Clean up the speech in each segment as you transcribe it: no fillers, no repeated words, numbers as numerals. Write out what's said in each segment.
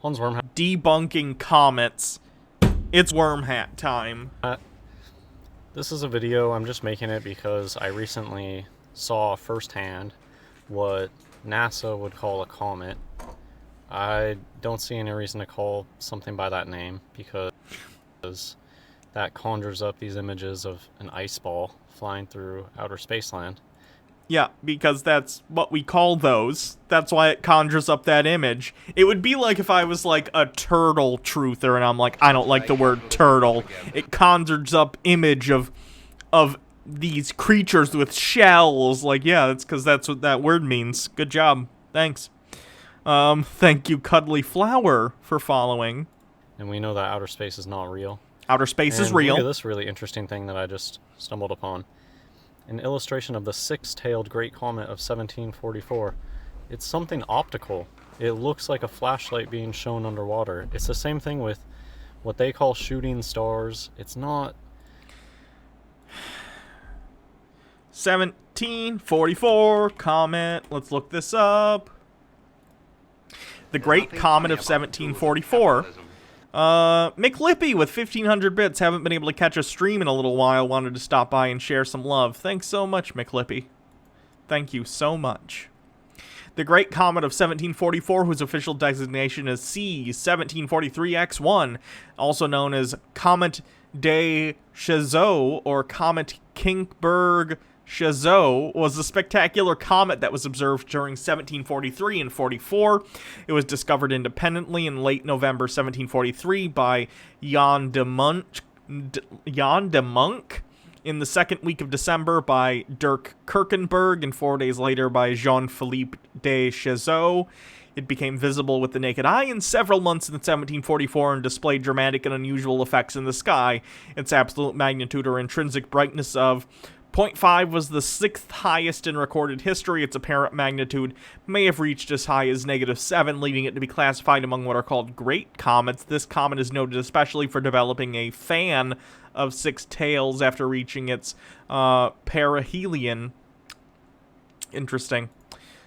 Hans Wormhat. Debunking comets. It's Wormhat time. This is a video, I'm just making it because I recently saw firsthand what NASA would call a comet. I don't see any reason to call something by that name because that conjures up these images of an ice ball flying through outer spaceland. Yeah, because that's what we call those. That's why it conjures up that image. It would be like if I was like a turtle truther and I'm like, I don't like the word turtle. It conjures up image of these creatures with shells. Like, yeah, that's because that's what that word means. Good job. Thanks. Thank you, Cuddly Flower, for following. And we know that outer space is not real. Outer space is And real. Look at this really interesting thing that I just stumbled upon. An illustration of the six-tailed great comet of 1744. It's something optical. It looks like a flashlight being shown underwater. It's the same thing with what they call shooting stars. It's not... 1744 comet. Let's look this up. The Great Comet of 1744. McLippy with 1,500 bits. Haven't been able to catch a stream in a little while. Wanted to stop by and share some love. Thanks so much, McLippy. Thank you so much. The Great Comet of 1744, whose official designation is C1743X1, also known as Comet de Chazot or Comet Kinkberg-Chazot, was a spectacular comet that was observed during 1743 and 44. It was discovered independently in late November 1743 by Jan de Munch, in the second week of December by Dirk Kirkenberg, and 4 days later by Jean-Philippe de Chazot. It became visible with the naked eye in several months in 1744 and displayed dramatic and unusual effects in the sky. Its absolute magnitude or intrinsic brightness of 0.5 was the sixth highest in recorded history. Its apparent magnitude may have reached as high as -7, leading it to be classified among what are called great comets. This comet is noted especially for developing a fan of six tails after reaching its perihelion. Interesting.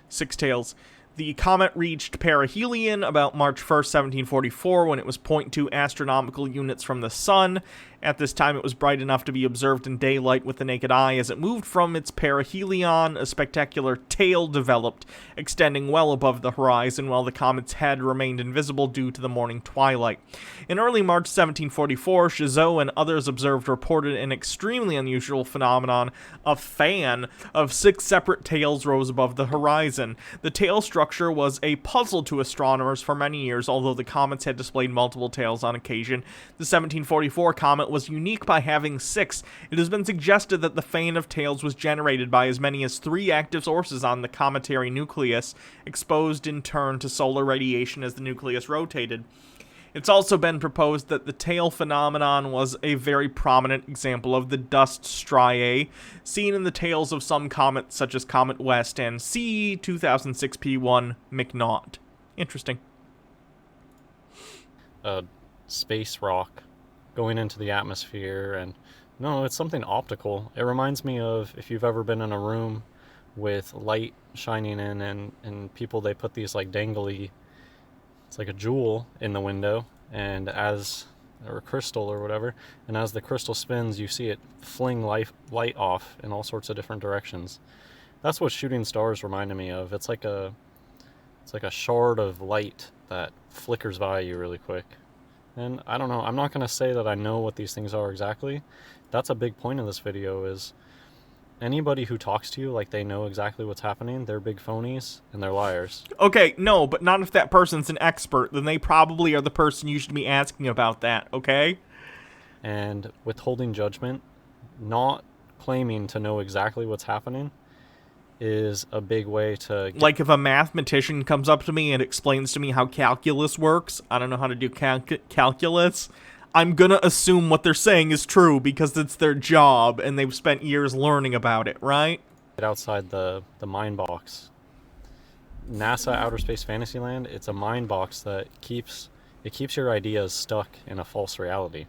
Six tails. The comet reached perihelion about March 1st, 1744, when it was 0.2 astronomical units from the sun. At this time, it was bright enough to be observed in daylight with the naked eye. As it moved from its perihelion, a spectacular tail developed, extending well above the horizon, while the comet's head remained invisible due to the morning twilight. In early March 1744, Chazot and others observed reported an extremely unusual phenomenon. A fan of six separate tails rose above the horizon. The tail structure was a puzzle to astronomers for many years, although the comets had displayed multiple tails on occasion. The 1744 comet was unique by having six. It has been suggested that the fan of tails was generated by as many as 3 active sources on the cometary nucleus, exposed in turn to solar radiation as the nucleus rotated. It's also been proposed that the tail phenomenon was a very prominent example of the dust striae seen in the tails of some comets such as Comet West and C 2006P1 McNaught. Interesting. Space rock going into the atmosphere, and no, it's something optical. It reminds me of if you've ever been in a room with light shining in and people, they put these like dangly, it's like a jewel in the window, and or crystal or whatever, and as the crystal spins, you see it fling light off in all sorts of different directions. That's what shooting stars reminded me of. It's like a shard of light that flickers by you really quick. And I don't know, I'm not going to say that I know what these things are exactly. That's a big point of this video, is anybody who talks to you like they know exactly what's happening, they're big phonies and they're liars. Okay, no, but not if that person's an expert. Then they probably are the person you should be asking about that, okay? And withholding judgment, not claiming to know exactly what's happening, is a big way to... Like if a mathematician comes up to me and explains to me how calculus works, I don't know how to do calculus, I'm gonna assume what they're saying is true because it's their job and they've spent years learning about it, right? Get outside the mind box. NASA Outer Space Fantasyland, it's a mind box that keeps your ideas stuck in a false reality.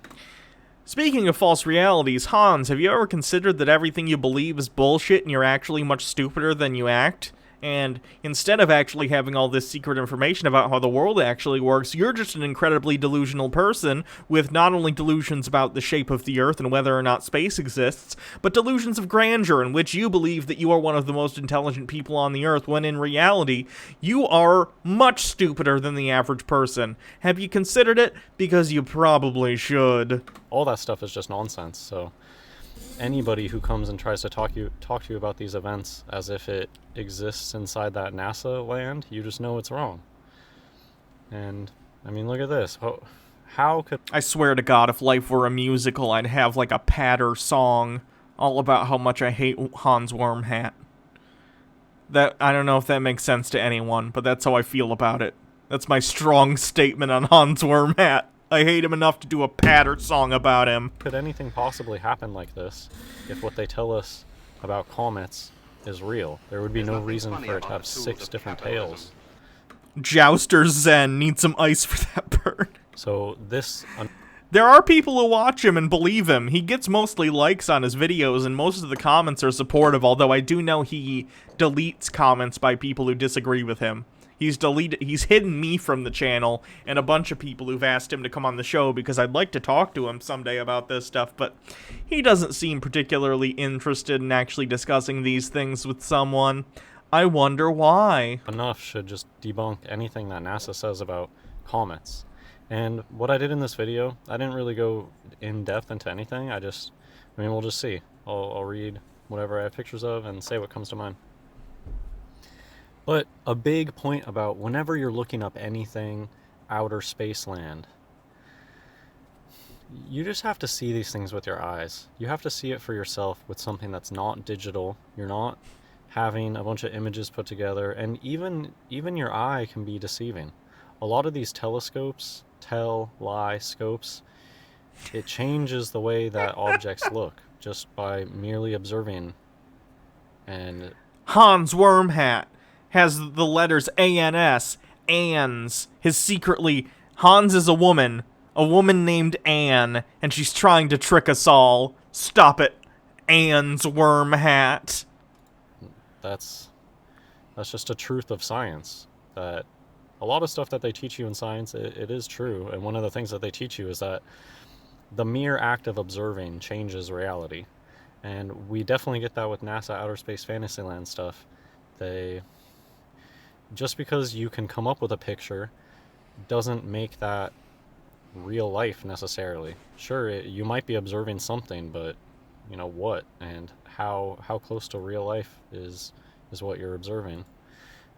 Speaking of false realities, Hans, have you ever considered that everything you believe is bullshit and you're actually much stupider than you act? And instead of actually having all this secret information about how the world actually works, you're just an incredibly delusional person with not only delusions about the shape of the Earth and whether or not space exists, but delusions of grandeur in which you believe that you are one of the most intelligent people on the Earth, when in reality, you are much stupider than the average person. Have you considered it? Because you probably should. All that stuff is just nonsense, so anybody who comes and tries to talk to you about these events as if it exists inside that NASA land, you just know it's wrong. And I mean, look at this. How could I swear to God, if life were a musical, I'd have like a patter song all about how much I hate Hans Wormhat. That, I don't know if that makes sense to anyone, but that's how I feel about it. That's my strong statement on Hans Wormhat. I hate him enough to do a patter song about him. could anything possibly happen like this if what they tell us about comets is real? There would be no reason for it to have 6 different tails. Jouster Zen needs some ice for that bird. So this There are people who watch him and believe him. He gets mostly likes on his videos, and most of the comments are supportive, although I do know he deletes comments by people who disagree with him. He's hidden me from the channel, and a bunch of people who've asked him to come on the show because I'd like to talk to him someday about this stuff, but he doesn't seem particularly interested in actually discussing these things with someone. I wonder why. enough should just debunk anything that NASA says about comets. And what I did in this video, I didn't really go in depth into anything. I mean, we'll just see. I'll read whatever I have pictures of and say what comes to mind. But a big point about whenever you're looking up anything outer space land, you just have to see these things with your eyes. You have to see it for yourself with something that's not digital. You're not having a bunch of images put together, and even your eye can be deceiving. A lot of these telescopes, lie scopes, it changes the way that objects look just by merely observing. And Hans Wormhat has the letters ANS, Ans. Hans is a woman named Anne, and she's trying to trick us all. Stop it, Ans Wormhat. that's just a truth of science, that a lot of stuff that they teach you in science, it is true. And one of the things that they teach you is that the mere act of observing changes reality. And we definitely get that with NASA Outer Space Fantasyland stuff. Just because you can come up with a picture doesn't make that real life necessarily. Sure, you might be observing something, but you know what, and how close to real life is what you're observing.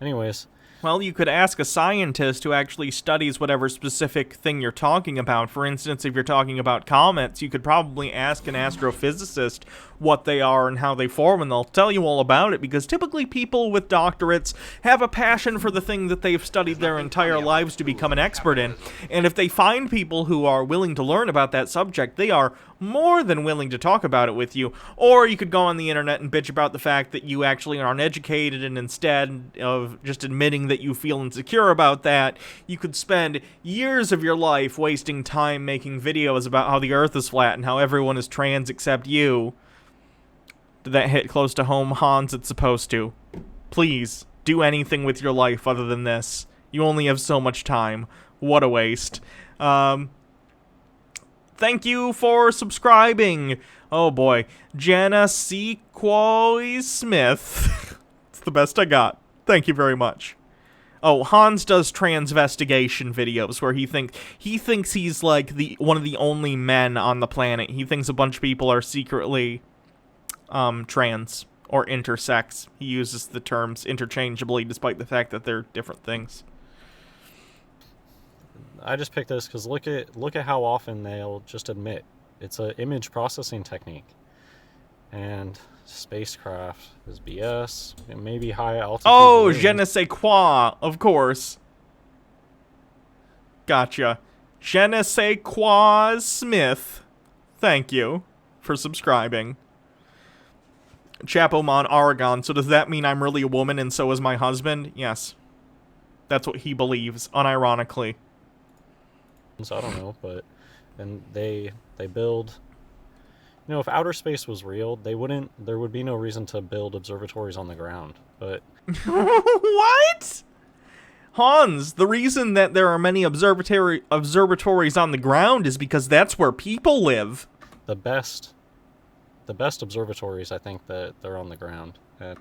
Anyways, Well, you could ask a scientist who actually studies whatever specific thing you're talking about. For instance, if you're talking about comets, you could probably ask an astrophysicist what they are and how they form, and they'll tell you all about it, because typically people with doctorates have a passion for the thing that they've studied their entire lives to become an expert in. And if they find people who are willing to learn about that subject, they are more than willing to talk about it with you. Or you could go on the internet and bitch about the fact that you actually aren't educated, and instead of just admitting that you feel insecure about that, you could spend years of your life wasting time making videos about how the Earth is flat and how everyone is trans except you. Did that hit close to home, Hans? It's supposed to. Please, do anything with your life other than this. You only have so much time. What a waste. Thank you for subscribing. Oh boy. Jenna Sequoy Smith. It's the best I got. Thank you very much. Oh, Hans does transvestigation videos where he thinks he's like one of the only men on the planet. He thinks a bunch of people are secretly trans or intersex. He uses the terms interchangeably despite the fact that they're different things. I just picked this because look at how often they'll just admit it's an image processing technique, and spacecraft is BS. It may be high altitude. Oh, balloons. je ne sais quoi, of course. Gotcha. Je ne sais quoi Smith. Thank you for subscribing. Chapomon Oregon. So does that mean I'm really a woman and so is my husband? Yes. That's what he believes, unironically. So I don't know, but and they build If outer space was real, there would be no reason to build observatories on the ground. But What? Hans, the reason that there are many observatories on the ground is because that's where people live. the best the best observatories, I think that they're on the ground. And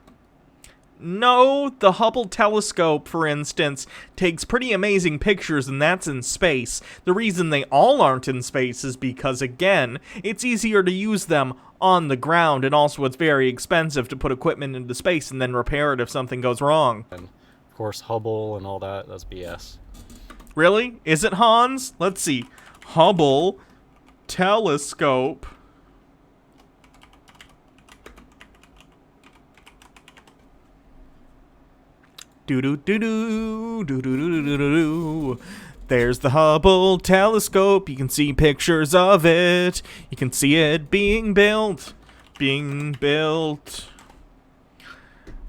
No, the Hubble telescope, for instance, takes pretty amazing pictures, and that's in space. The reason they all aren't in space is because, again, it's easier to use them on the ground, and also it's very expensive to put equipment into space and then repair it if something goes wrong. of course, Hubble and all that's BS. Really? Is it, Hans? Let's see. Hubble telescope. Do-do-do-do, There's the Hubble telescope. You can see pictures of it. You can see it being built. Being built.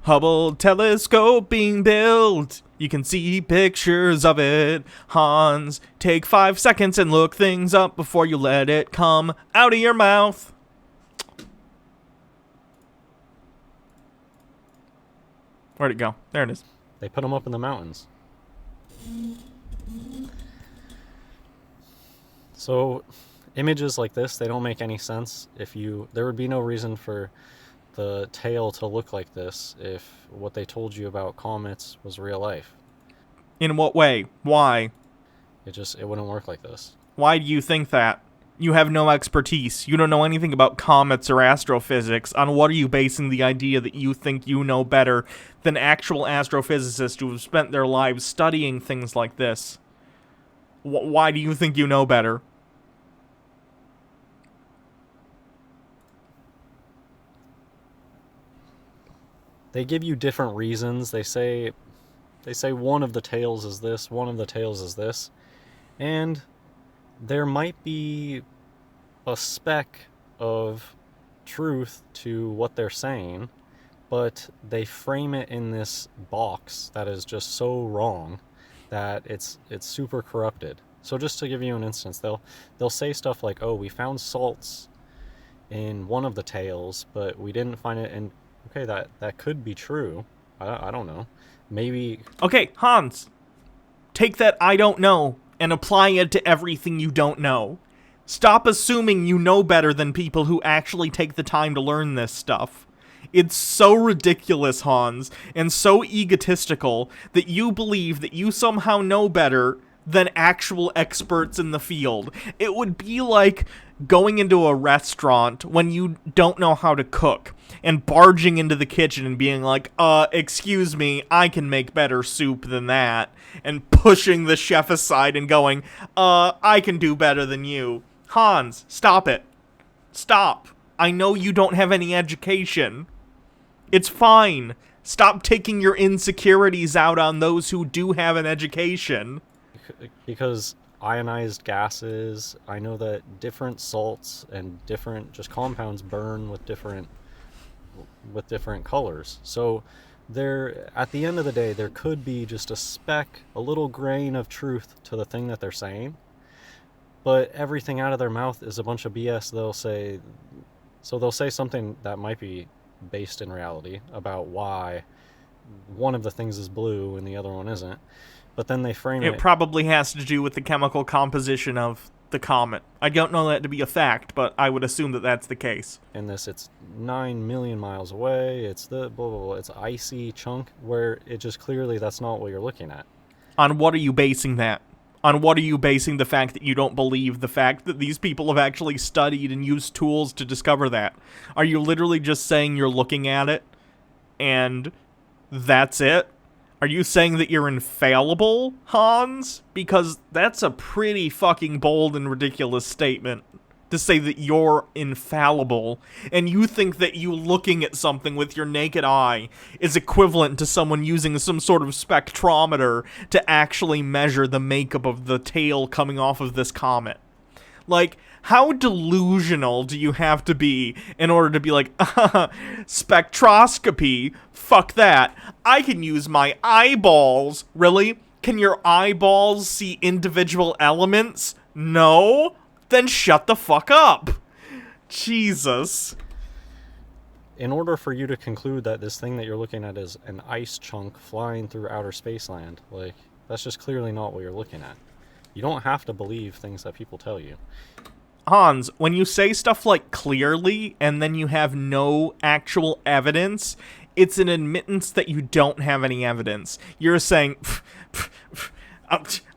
Hubble telescope being built. You can see pictures of it. Hans, take 5 seconds and look things up before you let it come out of your mouth. Where'd it go? There it is. They put them up in the mountains. So images like this, they don't make any sense. There would be no reason for the tail to look like this if what they told you about comets was real life. In what way? Why? It wouldn't work like this. Why do you think that? You have no expertise. You don't know anything about comets or astrophysics. On what are you basing the idea that you think you know better than actual astrophysicists who have spent their lives studying things like this? Why do you think you know better? They give you different reasons. They say one of the tails is this, one of the tails is this. And there might be a speck of truth to what they're saying, but they frame it in this box that is just so wrong that it's super corrupted. So just to give you an instance, they'll say stuff like, "Oh, we found salts in one of the tails, but we didn't find it in." Okay, that could be true. I don't know. Maybe. Okay, Hans. Take that I don't know and apply it to everything you don't know. Stop assuming you know better than people who actually take the time to learn this stuff. It's so ridiculous, Hans, and so egotistical that you believe that you somehow know better than actual experts in the field. It would be like going into a restaurant when you don't know how to cook and barging into the kitchen and being like, excuse me, I can make better soup than that, and pushing the chef aside and going, I can do better than you. Hans, stop it. Stop. I know you don't have any education. It's fine. Stop taking your insecurities out on those who do have an education. Because ionized gases, I know that different salts and different just compounds burn with different colors. So there, at the end of the day, there could be just a speck, a little grain of truth to the thing that they're saying, but everything out of their mouth is a bunch of BS. They'll say something that might be based in reality about why one of the things is blue and the other one isn't. But then they frame it. It probably has to do with the chemical composition of the comet. I don't know that to be a fact, but I would assume that that's the case. In this, it's 9 million miles away. It's the blah, blah, blah. It's icy chunk where it just clearly that's not what you're looking at. On what are you basing that? On what are you basing the fact that you don't believe the fact that these people have actually studied and used tools to discover that? Are you literally just saying you're looking at it and that's it? Are you saying that you're infallible, Hans? Because that's a pretty fucking bold and ridiculous statement. To say that you're infallible, and you think that you looking at something with your naked eye is equivalent to someone using some sort of spectrometer to actually measure the makeup of the tail coming off of this comet. Like, how delusional do you have to be in order to be like, spectroscopy? Fuck that. I can use my eyeballs. Really? Can your eyeballs see individual elements? No? Then shut the fuck up. Jesus. In order for you to conclude that this thing that you're looking at is an ice chunk flying through outer space land, like, that's just clearly not what you're looking at. You don't have to believe things that people tell you. Hans, when you say stuff like clearly and then you have no actual evidence, it's an admittance that you don't have any evidence. You're saying,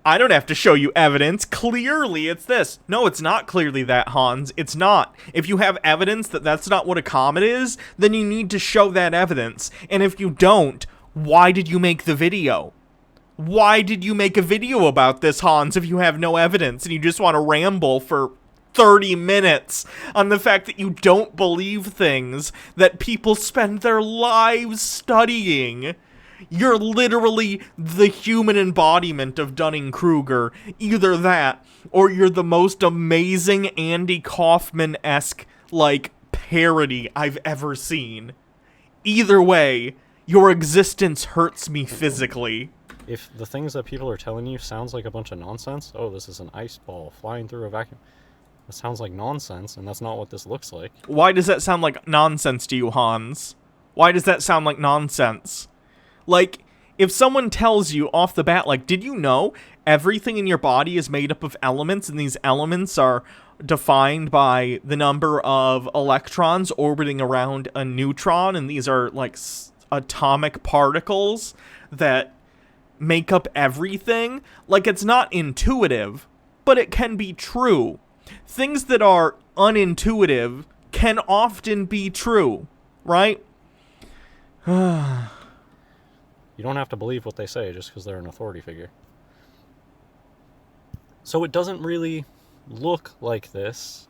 I don't have to show you evidence. Clearly, it's this. No, it's not clearly that, Hans. It's not. If you have evidence that that's not what a comet is, then you need to show that evidence. And if you don't, why did you make the video? Why did you make a video about this, Hans, if you have no evidence and you just want to ramble for 30 minutes on the fact that you don't believe things that people spend their lives studying? You're literally the human embodiment of Dunning-Kruger. Either that, or you're the most amazing Andy Kaufman-esque, like, parody I've ever seen. Either way, your existence hurts me physically. If the things that people are telling you sounds like a bunch of nonsense, oh, this is an ice ball flying through a vacuum. It sounds like nonsense, and that's not what this looks like. Why does that sound like nonsense to you, Hans? Why does that sound like nonsense? Like, if someone tells you off the bat, like, did you know everything in your body is made up of elements, and these elements are defined by the number of electrons orbiting around a neutron, and these are, like, atomic particles that make up everything? Like, it's not intuitive, but it can be true. Things that are unintuitive can often be true, right? You don't have to believe what they say just because they're an authority figure. So it doesn't really look like this.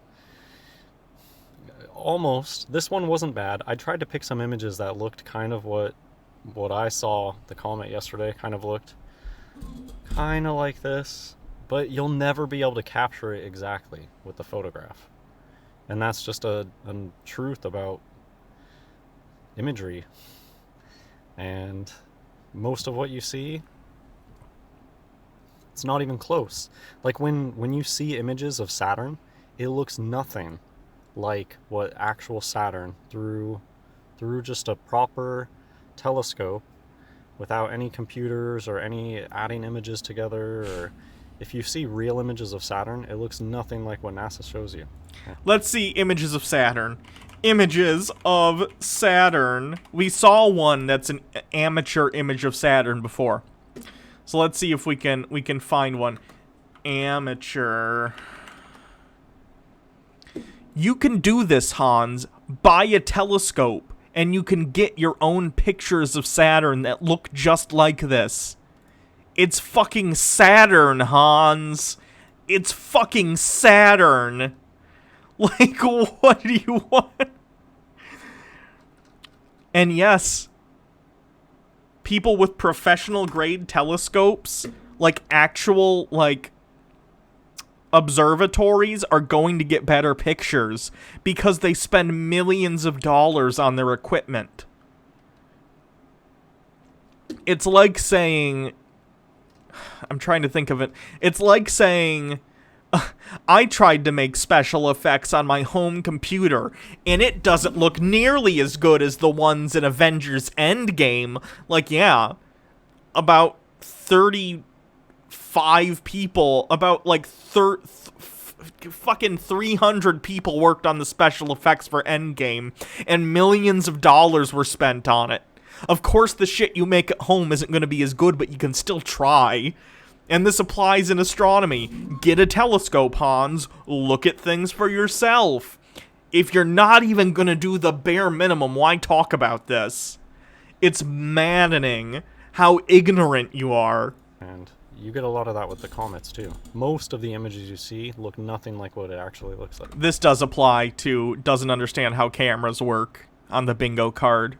Almost. This one wasn't bad. I tried to pick some images that looked kind of what I saw the comet yesterday kind of looked. Kind of like this. But you'll never be able to capture it exactly with the photograph. And that's just a truth about imagery. And most of what you see, it's not even close. Like when you see images of Saturn, it looks nothing like what actual Saturn through just a proper telescope without any computers or any adding images together. Or if you see real images of Saturn, it looks nothing like what NASA shows you. Yeah. Let's see images of Saturn. Images of Saturn. We saw one that's an amateur image of Saturn before. So let's see if we can find one. Amateur. You can do this, Hans. Buy a telescope and you can get your own pictures of Saturn that look just like this. It's fucking Saturn, Hans. It's fucking Saturn. Like, what do you want? And yes, people with professional grade telescopes, like actual, like, observatories, are going to get better pictures because they spend millions of dollars on their equipment. It's like saying, I'm trying to think of it. It's like saying, I tried to make special effects on my home computer, and it doesn't look nearly as good as the ones in Avengers Endgame. Like, yeah, about 35 people, about like fucking 300 people worked on the special effects for Endgame, and millions of dollars were spent on it. Of course, the shit you make at home isn't going to be as good, but you can still try. And this applies in astronomy. Get a telescope, Hans. Look at things for yourself. If you're not even going to do the bare minimum, why talk about this? It's maddening how ignorant you are. And you get a lot of that with the comets, too. Most of the images you see look nothing like what it actually looks like. This does apply to doesn't understand how cameras work on the bingo card.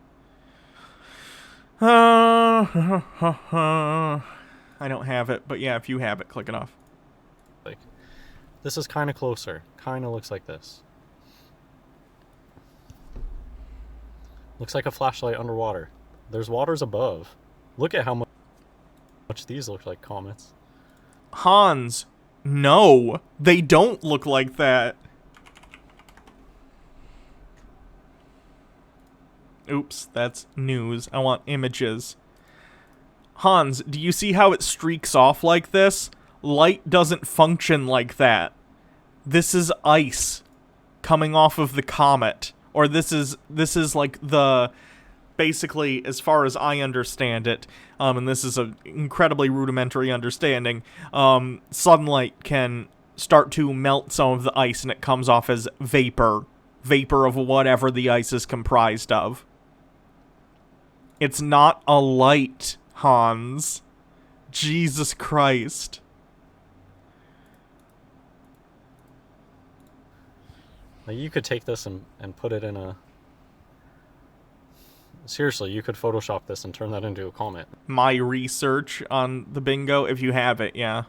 I don't have it, but yeah, if you have it, click it off. Like, this is kind of closer. Kind of looks like this. Looks like a flashlight underwater. There's waters above. Look at how much these look like comets. Hans, no, they don't look like that. Oops, that's news. I want images. Hans, do you see how it streaks off like this? Light doesn't function like that. This is ice coming off of the comet. Or this is like the, basically, as far as I understand it, and this is an incredibly rudimentary understanding, sunlight can start to melt some of the ice and it comes off as vapor. Vapor of whatever the ice is comprised of. It's not a light, Hans. Jesus Christ. Like, you could take this and put it in a... Seriously, you could Photoshop this and turn that into a comet. My research on the bingo, if you have it, yeah.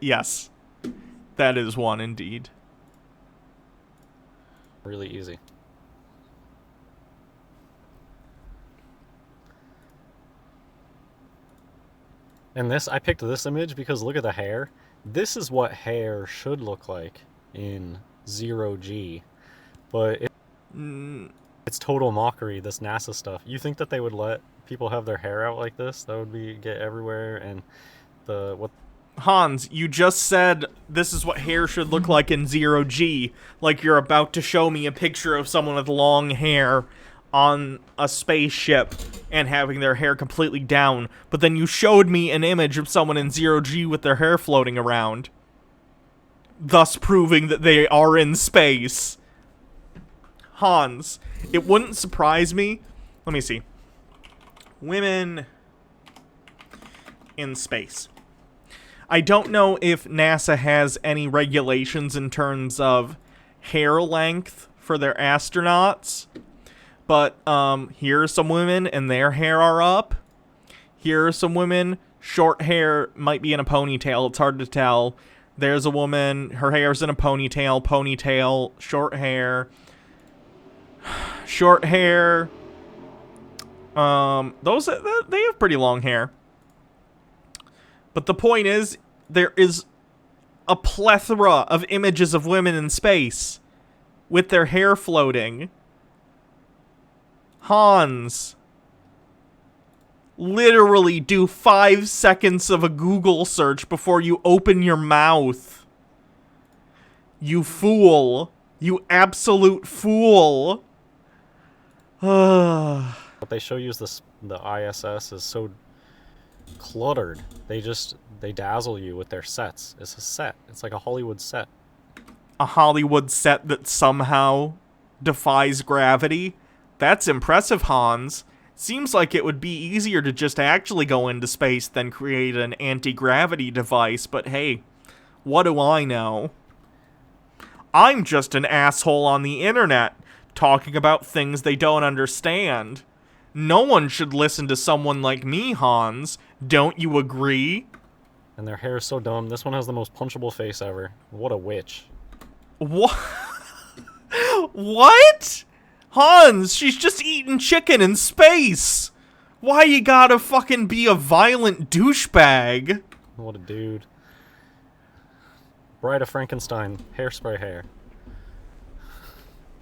Yes. That is one indeed. Really easy. And this, I picked this image because look at the hair. This is what hair should look like in 0G. But it's total mockery, this NASA stuff. You think that they would let people have their hair out like this? That would be get everywhere, and what... Hans, you just said this is what hair should look like in 0G, like you're about to show me a picture of someone with long hair on a spaceship and having their hair completely down, but then you showed me an image of someone in 0G with their hair floating around, thus proving that they are in space. Hans, it wouldn't surprise me. Let me see. Women in space. I don't know if NASA has any regulations in terms of hair length for their astronauts, but here are some women and their hair are up. Here are some women, short hair, might be in a ponytail, it's hard to tell. There's a woman, her hair's in a ponytail, short hair. Short hair. Those, they have pretty long hair. But the point is, there is a plethora of images of women in space with their hair floating. Hans, literally do 5 seconds of a Google search before you open your mouth. You fool. You absolute fool. What they show you is this, the ISS is so cluttered. They dazzle you with their sets. It's a set. It's like a Hollywood set. A Hollywood set that somehow defies gravity? That's impressive, Hans. Seems like it would be easier to just actually go into space than create an anti-gravity device, but hey, what do I know? I'm just an asshole on the internet, talking about things they don't understand. No one should listen to someone like me, Hans. Don't you agree? And their hair is so dumb. This one has the most punchable face ever. What a witch. What? What? Hans, she's just eating chicken in space. Why you gotta fucking be a violent douchebag? What a dude. Bride of Frankenstein. Hairspray hair.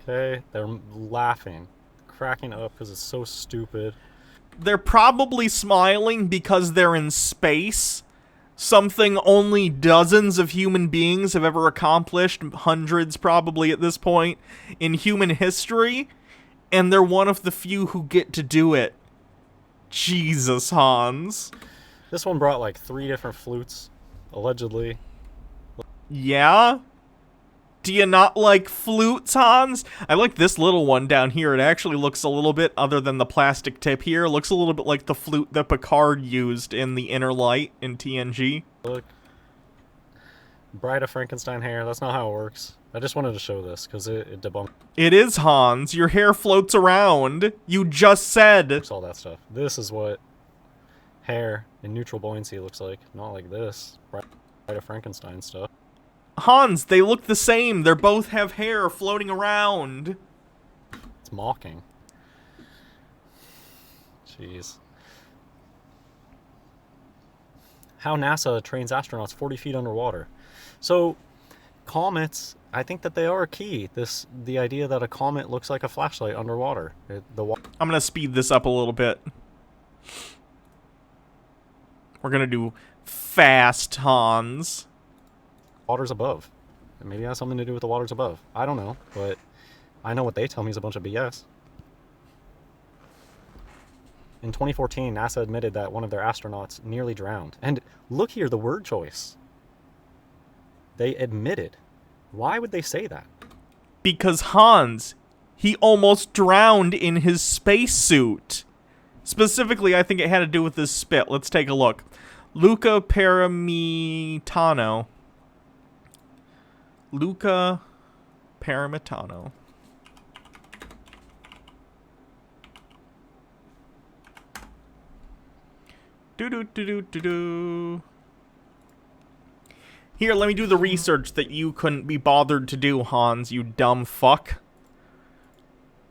Okay, they're laughing. Cracking up because it's so stupid. They're probably smiling because they're in space. Something only dozens of human beings have ever accomplished, hundreds probably at this point, in human history. And they're one of the few who get to do it. Jesus, Hans. This one brought like 3 different flutes, allegedly. Yeah? Do you not like flutes, Hans? I like this little one down here. It actually looks a little bit, other than the plastic tip here, it looks a little bit like the flute that Picard used in The Inner Light in TNG. Look. Bride of Frankenstein hair, that's not how it works. I just wanted to show this, because it debunked It is, Hans. Your hair floats around. You just said. all that stuff. This is what hair in neutral buoyancy looks like. Not like this. Bride of Frankenstein stuff. Hans, they look the same. They both have hair floating around. It's mocking. Jeez. How NASA trains astronauts 40 feet underwater. So, comets, I think that they are key. The idea that a comet looks like a flashlight underwater. I'm going to speed this up a little bit. We're going to do fast, Hans. Water's above. Maybe it has something to do with the waters above. I don't know, but I know what they tell me is a bunch of BS. In 2014, NASA admitted that one of their astronauts nearly drowned. And look here, the word choice. They admitted. Why would they say that? Because Hans, he almost drowned in his spacesuit. Specifically, I think it had to do with his spit. Let's take a look. Luca Paramitano. Luca Paramitano. Do-do-do-do-do-do. Here, let me do the research that you couldn't be bothered to do, Hans, you dumb fuck.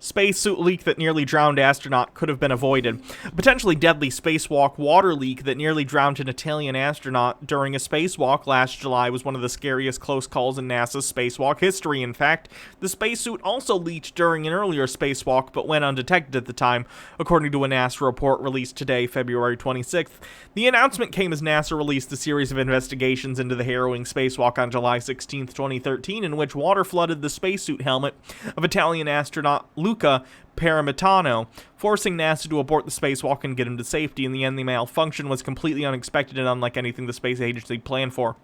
Spacesuit leak that nearly drowned astronaut could have been avoided. A potentially deadly spacewalk water leak that nearly drowned an Italian astronaut during a spacewalk last July was one of the scariest close calls in NASA's spacewalk history. In fact, the spacesuit also leaked during an earlier spacewalk but went undetected at the time, according to a NASA report released today, February 26th. The announcement came as NASA released a series of investigations into the harrowing spacewalk on July 16th, 2013, in which water flooded the spacesuit helmet of Italian astronaut Luca Paramitano, forcing NASA to abort the spacewalk and get him to safety. In the end, the malfunction was completely unexpected and unlike anything the space agency planned for.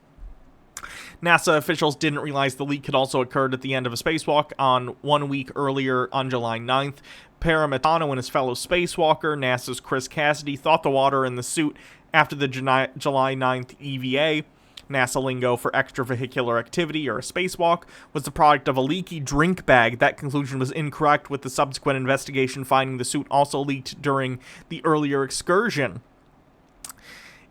NASA officials didn't realize the leak had also occurred at the end of a spacewalk on 1 week earlier on July 9th. Paramitano and his fellow spacewalker, NASA's Chris Cassidy, thought the water in the suit after the July 9th EVA, NASA lingo for extravehicular activity or a spacewalk, was the product of a leaky drink bag. That conclusion was incorrect, with the subsequent investigation finding the suit also leaked during the earlier excursion.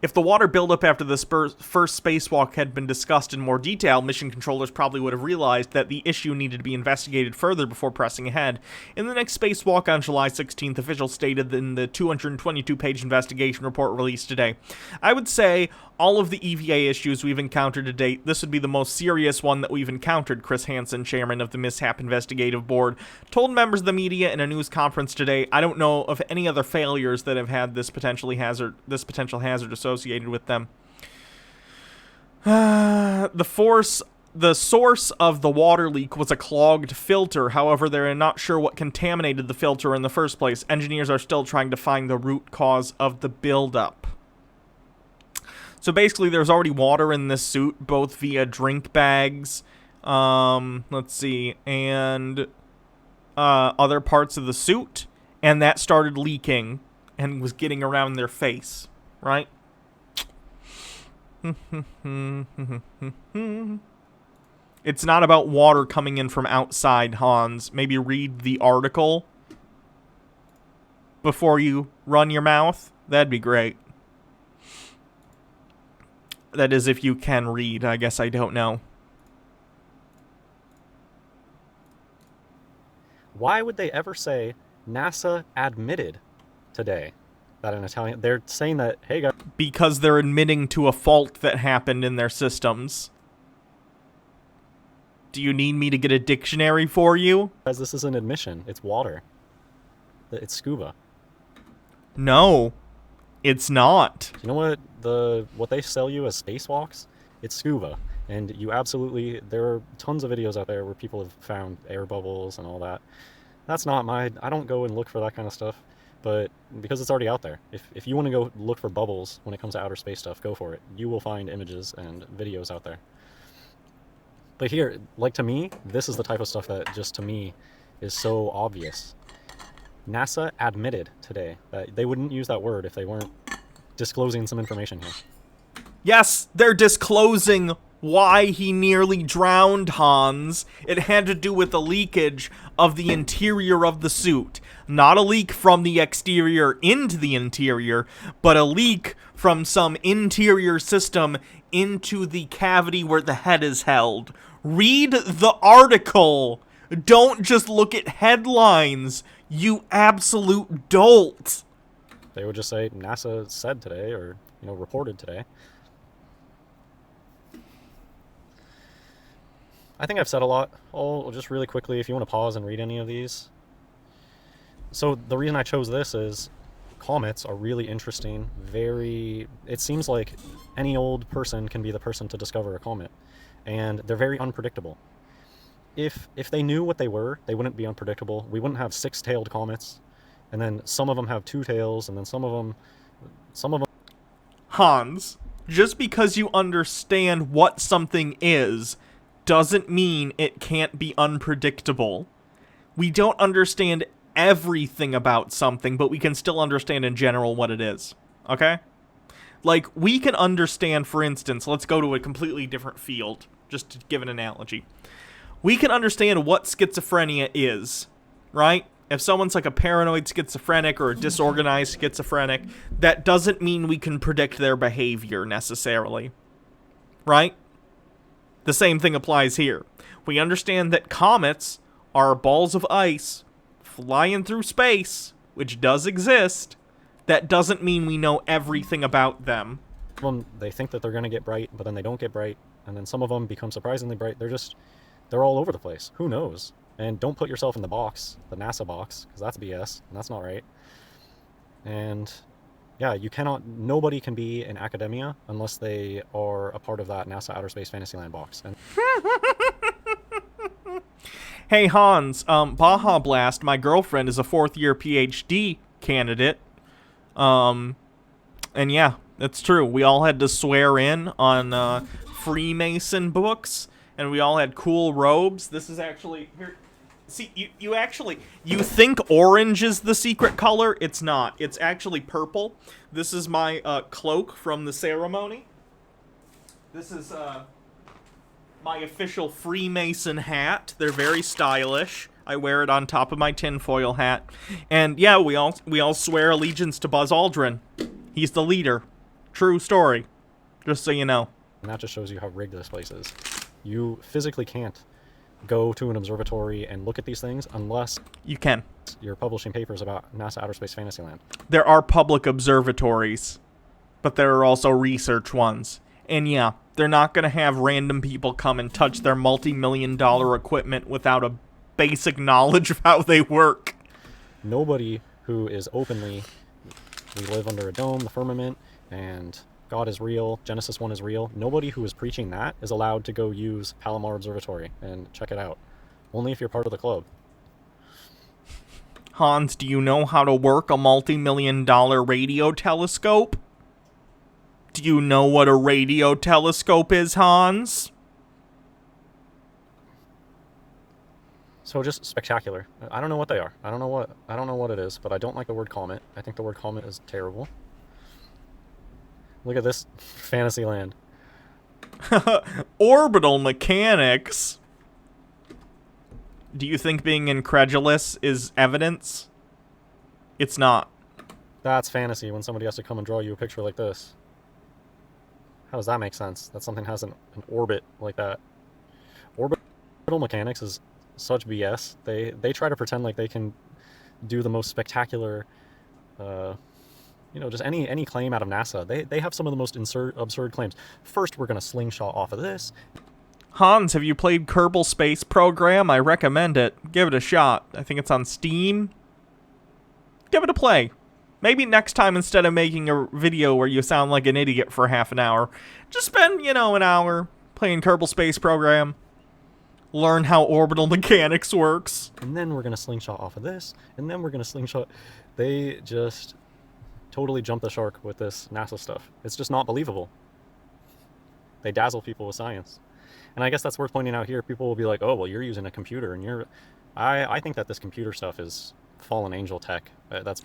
If the water buildup after the first spacewalk had been discussed in more detail, mission controllers probably would have realized that the issue needed to be investigated further before pressing ahead. In the next spacewalk on July 16th, officials stated in the 222-page investigation report released today, "I would say all of the EVA issues we've encountered to date, this would be the most serious one that we've encountered," Chris Hansen, chairman of the Mishap Investigative Board, told members of the media in a news conference today. "I don't know of any other failures that have had this potential hazard associated with them." The source of the water leak was a clogged filter. However, they're not sure what contaminated the filter in the first place. Engineers are still trying to find the root cause of the buildup. So basically, there's already water in this suit, both via drink bags, let's see, and other parts of the suit, and that started leaking and was getting around their face, right? It's not about water coming in from outside, Hans. Maybe read the article before you run your mouth. That'd be great. That is, if you can read. I guess I don't know. Why would they ever say NASA admitted today that an Italian... They're saying that, hey guys... Because they're admitting to a fault that happened in their systems. Do you need me to get a dictionary for you? Guys, this is an admission. It's water. It's scuba. No, it's not. You know what they sell you as spacewalks? It's scuba. And you absolutely... There are tons of videos out there where people have found air bubbles and all that. That's not my... I don't go and look for that kind of stuff. But because it's already out there. If you want to go look for bubbles when it comes to outer space stuff, go for it. You will find images and videos out there. But here, like, to me, this is the type of stuff that just, to me, is so obvious. NASA admitted today that they wouldn't use that word if they weren't disclosing some information here. Yes, they're disclosing why he nearly drowned, Hans. It had to do with the leakage of the interior of the suit. Not a leak from the exterior into the interior, but a leak from some interior system into the cavity where the head is held. Read the article. Don't just look at headlines, you absolute dolt. They would just say NASA said today, or, reported today. I think I've said a lot. I'll just really quickly, if you want to pause and read any of these. So the reason I chose this is comets are really interesting. It seems like any old person can be the person to discover a comet, and they're very unpredictable. If they knew what they were, they wouldn't be unpredictable. We wouldn't have six-tailed comets, and then some of them have two tails, and then some of them. Hans, just because you understand what something is doesn't mean it can't be unpredictable. We don't understand everything about something, but we can still understand in general what it is. Okay? Like, we can understand, for instance, let's go to a completely different field, just to give an analogy. We can understand what schizophrenia is, right? If someone's like a paranoid schizophrenic or a disorganized schizophrenic, that doesn't mean we can predict their behavior necessarily, right? The same thing applies here. We understand that comets are balls of ice flying through space, which does exist. That doesn't mean we know everything about them. They think that they're going to get bright, but then they don't get bright, and then some of them become surprisingly bright. They're all over the place. Who knows? And don't put yourself in the box, the NASA box, because that's BS, and that's not right. And yeah, nobody can be in academia unless they are a part of that NASA Outer Space Fantasyland box. And hey Hans, Baja Blast, my girlfriend is a 4th-year PhD candidate. And yeah, that's true. We all had to swear in on Freemason books, and we all had cool robes. This is actually here. See, you think orange is the secret color? It's not. It's actually purple. This is my cloak from the ceremony. This is my official Freemason hat. They're very stylish. I wear it on top of my tinfoil hat. And yeah, we all swear allegiance to Buzz Aldrin. He's the leader. True story. Just so you know. And that just shows you how rigged this place is. You physically can't go to an observatory and look at these things unless you can. You're publishing papers about NASA Outer Space Fantasyland. There are public observatories, but there are also research ones. And yeah, they're not going to have random people come and touch their multi-million-dollar equipment without a basic knowledge of how they work. Nobody who is openly, we live under a dome, the firmament, and God is real, Genesis 1 is real. Nobody who is preaching that is allowed to go use Palomar Observatory and check it out. Only if you're part of the club. Hans, do you know how to work a multi-million-dollar radio telescope? Do you know what a radio telescope is, Hans? So just spectacular. I don't know what they are. I don't know what it is, but I don't like the word comet. I think the word comet is terrible. Look at this Fantasyland. Orbital mechanics. Do you think being incredulous is evidence? It's not. That's fantasy when somebody has to come and draw you a picture like this. How does that make sense? That something has an orbit like that. Orbital mechanics is such BS. They try to pretend like they can do the most spectacular just any claim out of NASA. They have some of the most absurd claims. First, we're going to slingshot off of this. Hans, have you played Kerbal Space Program? I recommend it. Give it a shot. I think it's on Steam. Give it a play. Maybe next time, instead of making a video where you sound like an idiot for half an hour, just spend, an hour playing Kerbal Space Program. Learn how orbital mechanics works. And then we're going to slingshot off of this. And then we're going to slingshot. They just totally jump the shark with this NASA stuff. It's just not believable. They dazzle people with science. And I guess that's worth pointing out here. People will be like, oh, well, you're using a computer, and I think that this computer stuff is fallen angel tech. That's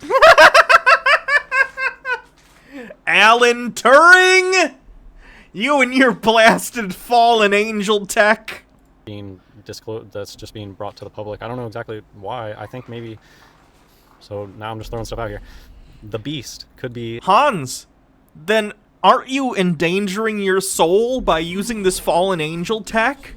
Alan Turing! You and your blasted fallen angel tech. Being disclosed, that's just being brought to the public. I don't know exactly why. I think maybe. So now I'm just throwing stuff out here. The Beast could be Hans. Then aren't you endangering your soul by using this fallen angel tech?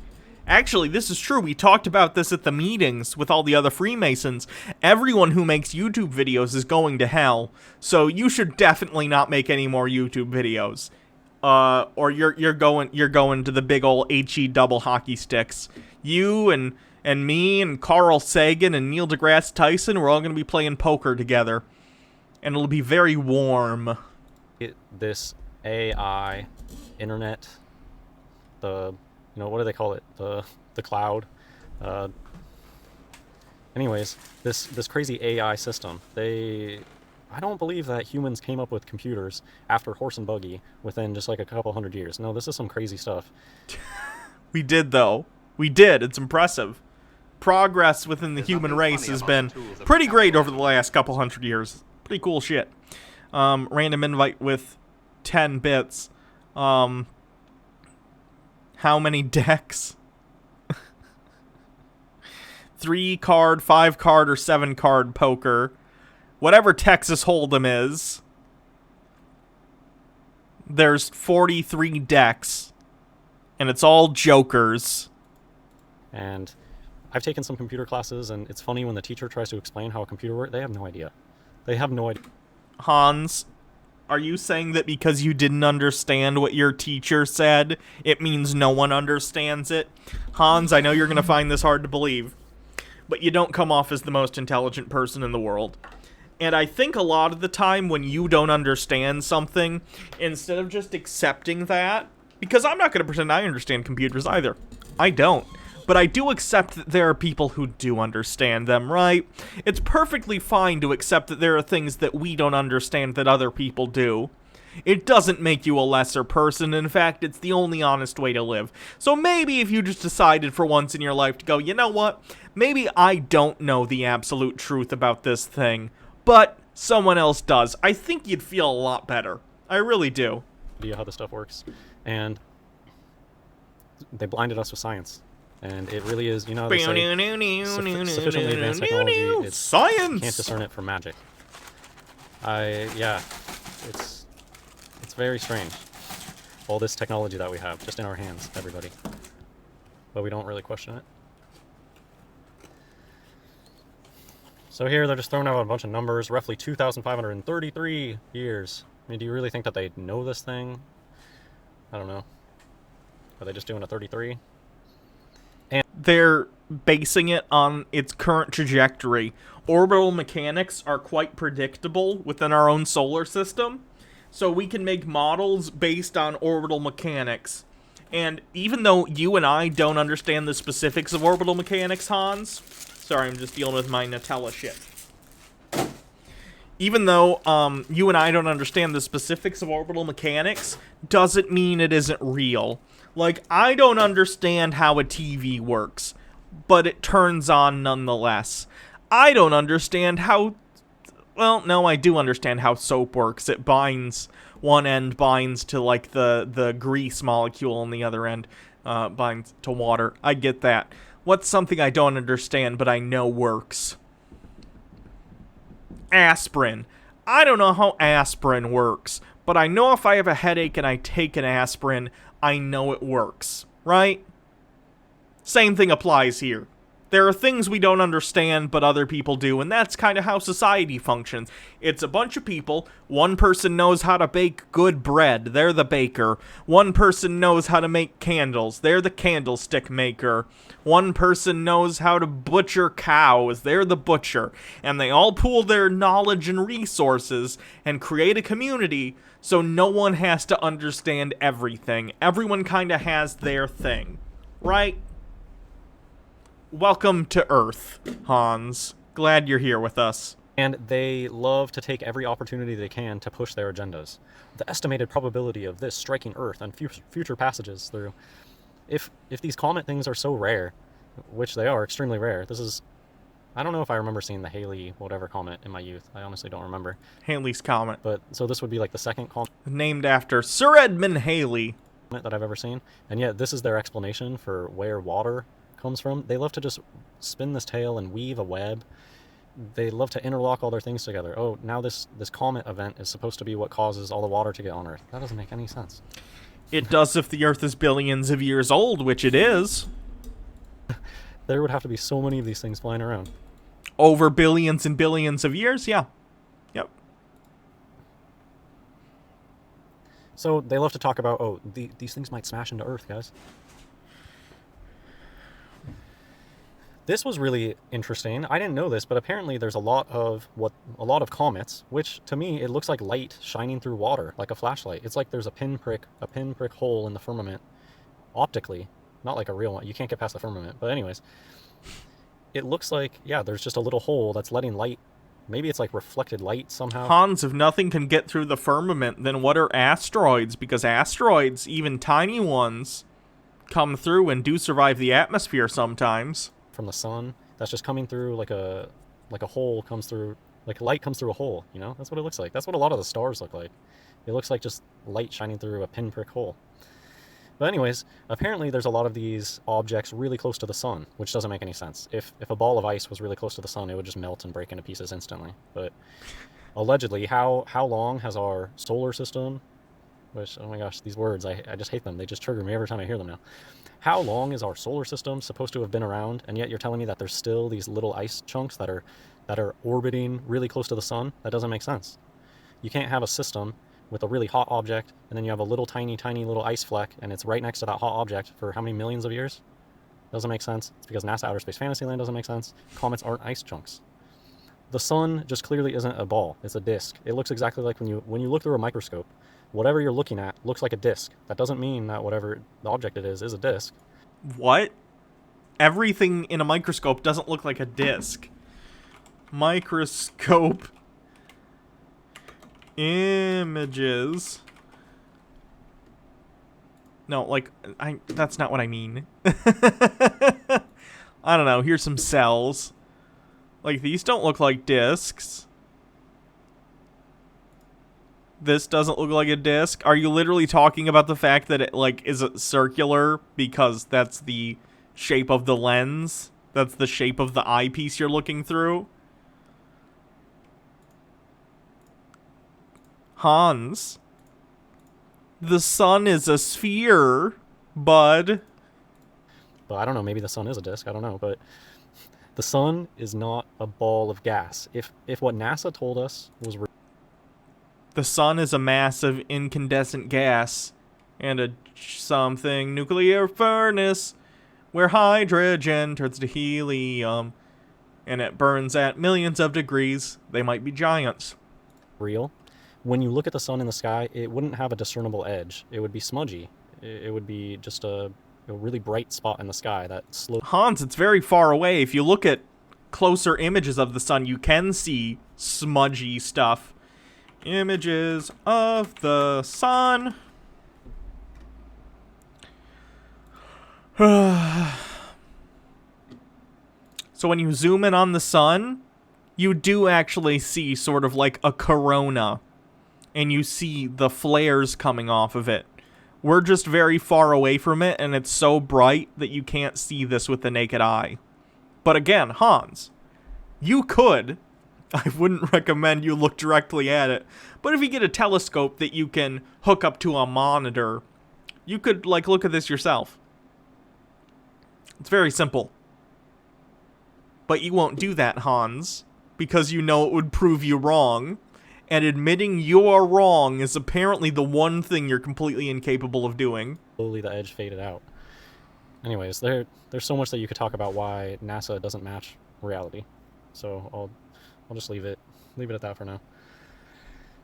Actually, this is true. We talked about this at the meetings with all the other Freemasons. Everyone who makes YouTube videos is going to hell. So you should definitely not make any more YouTube videos. or you're going to the big old HE double hockey sticks. You and me and Carl Sagan and Neil deGrasse Tyson, we're all going to be playing poker together, and it'll be very warm. This AI, internet, what do they call it? The cloud. Anyways, this crazy AI system. I don't believe that humans came up with computers after horse and buggy within just like a couple hundred years. No, this is some crazy stuff. We did, though. We did. It's impressive. Progress within the human race has been pretty great over the last couple hundred years. Pretty cool shit. Random invite with 10 bits. How many decks? 3 card, 5 card, or 7 card poker. Whatever Texas Hold'em is. There's 43 decks. And it's all jokers. And I've taken some computer classes, and it's funny when the teacher tries to explain how a computer works, they have no idea. They have no idea. Hans, are you saying that because you didn't understand what your teacher said, it means no one understands it? Hans, I know you're going to find this hard to believe, but you don't come off as the most intelligent person in the world. And I think a lot of the time when you don't understand something, instead of just accepting that, because I'm not going to pretend I understand computers either. I don't. But I do accept that there are people who do understand them, right? It's perfectly fine to accept that there are things that we don't understand that other people do. It doesn't make you a lesser person. In fact, it's the only honest way to live. So maybe if you just decided for once in your life to go, you know what? Maybe I don't know the absolute truth about this thing, but someone else does. I think you'd feel a lot better. I really do. Idea how this stuff works. And they blinded us with science. And it really is, they say, sufficiently advanced technology, it's science! You can't discern it from magic. It's very strange. All this technology that we have, just in our hands, everybody. But we don't really question it. So here, they're just throwing out a bunch of numbers, roughly 2,533 years. I mean, do you really think that they know this thing? I don't know. Are they just doing a 33? They're basing it on its current trajectory. Orbital mechanics are quite predictable within our own solar system, so we can make models based on orbital mechanics. And even though you and I don't understand the specifics of orbital mechanics, Hans... Sorry, I'm just dealing with my Nutella shit. Even though you and I don't understand the specifics of orbital mechanics, doesn't mean it isn't real. Like, I don't understand how a TV works, but it turns on nonetheless. I don't understand how... Well, no, I do understand how soap works. It binds... One end binds to, like, the grease molecule, and the other end binds to water. I get that. What's something I don't understand, but I know works? Aspirin. I don't know how aspirin works, but I know if I have a headache and I take an aspirin, I know it works, right? Same thing applies here. There are things we don't understand, but other people do, and that's kind of how society functions. It's a bunch of people. One person knows how to bake good bread. They're the baker. One person knows how to make candles. They're the candlestick maker. One person knows how to butcher cows. They're the butcher. And they all pool their knowledge and resources and create a community so no one has to understand everything. Everyone kind of has their thing, right? Welcome to Earth, Hans. Glad you're here with us. And they love to take every opportunity they can to push their agendas. The estimated probability of this striking Earth and future passages through. If these comet things are so rare, which they are extremely rare, this is... I don't know if I remember seeing the Halley whatever comet in my youth. I honestly don't remember. Halley's Comet. But, so this would be like the second comet... Named after Sir Edmund Halley. ...that I've ever seen. And yet this is their explanation for where water comes from. They love to just spin this tail and weave a web. They love to interlock all their things together. Oh, now this comet event is supposed to be what causes all the water to get on Earth. That doesn't make any sense. It does if the Earth is billions of years old, which it is. There would have to be so many of these things flying around. Over billions and billions of years, yeah. Yep. So they love to talk about, oh, these things might smash into Earth, guys. This was really interesting. I didn't know this, but apparently there's a lot of comets, which to me it looks like light shining through water, like a flashlight. It's like there's a pinprick hole in the firmament optically, not like a real one. You can't get past the firmament. But anyways, it looks like, yeah, there's just a little hole that's letting light. Maybe it's like reflected light somehow. Hans, if nothing can get through the firmament, then what are asteroids? Because asteroids, even tiny ones, come through and do survive the atmosphere sometimes. From the sun that's just coming through like a hole comes through, like light comes through a hole, you know? That's what it looks like. That's what a lot of the stars look like. It looks like just light shining through a pinprick hole. But anyways, apparently there's a lot of these objects really close to the sun, which doesn't make any sense. If a ball of ice was really close to the sun, it would just melt and break into pieces instantly. But allegedly, how long has our solar system, which, oh my gosh, these words, I just hate them. They just trigger me every time I hear them now. How long is our solar system supposed to have been around, and yet you're telling me that there's still these little ice chunks that are orbiting really close to the sun? That doesn't make sense. You can't have a system with a really hot object, and then you have a little tiny little ice fleck, and it's right next to that hot object for how many millions of years? Doesn't make sense. It's because NASA Outer Space Fantasyland doesn't make sense. Comets aren't ice chunks. The sun just clearly isn't a ball. It's a disk. It looks exactly like when you look through a microscope. Whatever you're looking at looks like a disk. That doesn't mean that whatever the object it is a disk. What? Everything in a microscope doesn't look like a disc. Microscope images. No, like, that's not what I mean. I don't know, here's some cells. Like, these don't look like discs. This doesn't look like a disc. Are you literally talking about the fact that it, like, is circular because that's the shape of the lens? That's the shape of the eyepiece you're looking through? Hans, the sun is a sphere, bud. But I don't know, maybe the sun is a disk, I don't know, but the sun is not a ball of gas. If what NASA told us was the sun is a massive incandescent gas and a something nuclear furnace where hydrogen turns to helium and it burns at millions of degrees, they might be giants. real, when you look at the sun in the sky, it wouldn't have a discernible edge. It would be smudgy. It would be just a really bright spot in the sky that slowly. Hans, it's very far away. If you look at closer images of the sun, you can see smudgy stuff. Images of the sun. So when you zoom in on the sun, you do actually see sort of like a corona. And you see the flares coming off of it. We're just very far away from it, and it's so bright that you can't see this with the naked eye. But again, Hans, you could. I wouldn't recommend you look directly at it. But if you get a telescope that you can hook up to a monitor, you could, like, look at this yourself. It's very simple. But you won't do that, Hans, because you know it would prove you wrong. And admitting you are wrong is apparently the one thing you're completely incapable of doing. Slowly the edge faded out. Anyways, there's so much that you could talk about why NASA doesn't match reality. So I'll just leave it at that for now.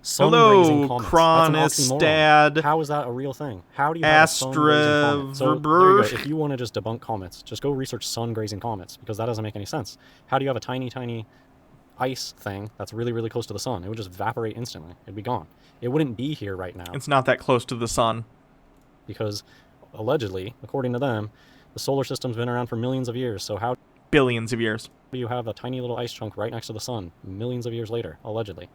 Hello, Chronistad. How is that a real thing? How do you have sun-grazing comets? So there you go. If you want to just debunk comets, just go research sun-grazing comets, because that doesn't make any sense. How do you have a tiny ice thing that's really, really close to the sun? It would just evaporate instantly. It'd be gone. It wouldn't be here right now. It's not that close to the sun. Because, allegedly, according to them, the solar system's been around for millions of years, so how billions of years do you have a tiny little ice chunk right next to the sun millions of years later, allegedly?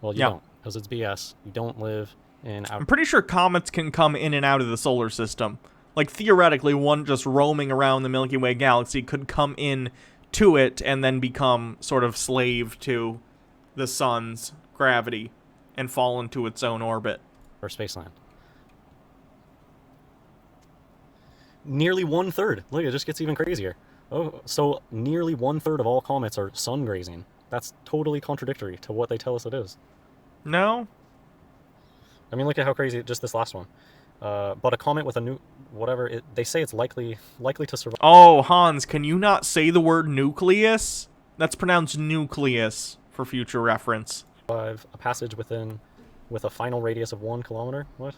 Well, you don't, because it's BS. You don't live in... I'm pretty sure comets can come in and out of the solar system. Like, theoretically, one just roaming around the Milky Way galaxy could come in to it and then become sort of slave to the sun's gravity and fall into its own orbit. Or Spaceland. Nearly 1/3. Look, it just gets even crazier. Oh, so nearly 1/3 of all comets are sun grazing. That's totally contradictory to what they tell us it is. No. I mean, look at how crazy just this last one. But a comet with a new whatever they say it's likely to survive Oh, Hans, can you not say the word nucleus? That's pronounced nucleus for future reference. a passage with a final radius of 1 kilometer. What?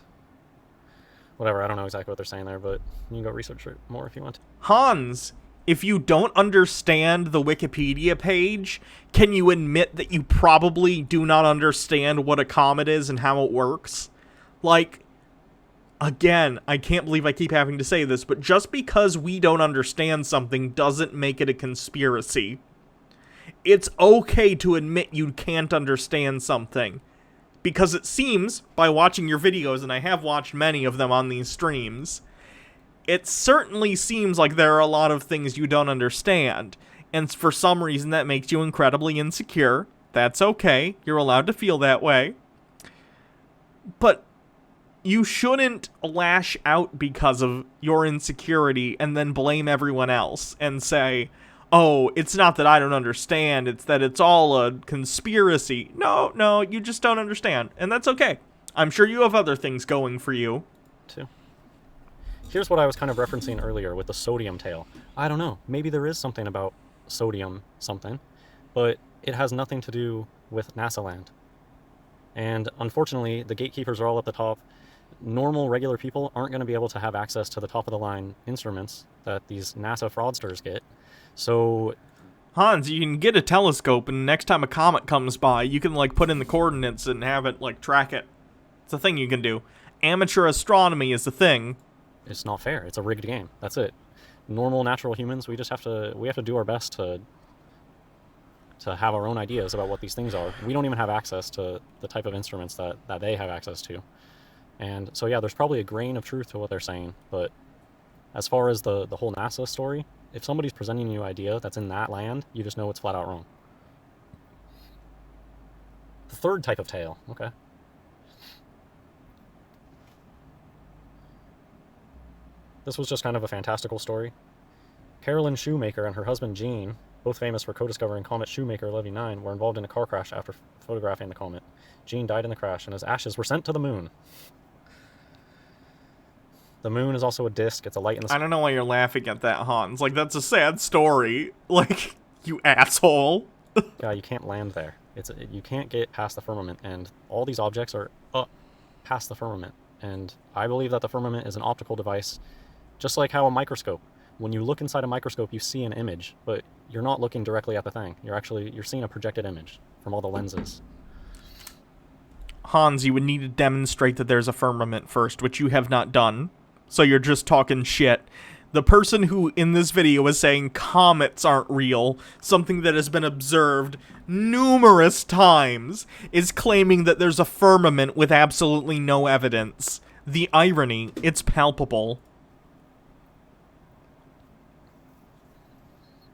Whatever. I don't know exactly what they're saying there, but you can go research it more if you want to. Hans, if you don't understand the Wikipedia page, can you admit that you probably do not understand what a comet is and how it works? Like, again, I can't believe I keep having to say this, but just because we don't understand something doesn't make it a conspiracy. It's okay to admit you can't understand something. Because it seems, by watching your videos, and I have watched many of them on these streams, it certainly seems like there are a lot of things you don't understand. And for some reason that makes you incredibly insecure. That's okay. You're allowed to feel that way. But you shouldn't lash out because of your insecurity and then blame everyone else and say, oh, it's not that I don't understand, it's that it's all a conspiracy. No, you just don't understand, and that's okay. I'm sure you have other things going for you. Too. Here's what I was kind of referencing earlier with the sodium tail. I don't know, maybe there is something about sodium something, but it has nothing to do with NASA land. And unfortunately, the gatekeepers are all at the top. Normal, regular people aren't going to be able to have access to the top-of-the-line instruments that these NASA fraudsters get. So, Hans, you can get a telescope, and next time a comet comes by, you can, like, put in the coordinates and have it, like, track it. It's a thing you can do. Amateur astronomy is a thing. it's not fair. It's a rigged game. That's it. Normal, natural humans, we have to do our best to have our own ideas about what these things are. We don't even have access to the type of instruments that they have access to. And so, yeah, there's probably a grain of truth to what they're saying, but as far as the whole NASA story, if somebody's presenting you an idea that's in that land, you just know it's flat out wrong. The third type of tale, okay. This was just kind of a fantastical story. Carolyn Shoemaker and her husband Gene, both famous for co-discovering comet Shoemaker-Levy 9, were involved in a car crash after photographing the comet. Gene died in the crash, and his ashes were sent to the moon. The moon is also a disk. It's a light in the sky. I don't know why you're laughing at that, Hans. Like, that's a sad story. Like, you asshole. Yeah, you can't land there. You can't get past the firmament, and all these objects are up past the firmament. And I believe that the firmament is an optical device, just like how a microscope. When you look inside a microscope, you see an image, but you're not looking directly at the thing. You're seeing a projected image from all the lenses. Hans, you would need to demonstrate that there's a firmament first, which you have not done. So you're just talking shit. The person who in this video is saying comets aren't real, something that has been observed numerous times, is claiming that there's a firmament with absolutely no evidence. The irony, it's palpable.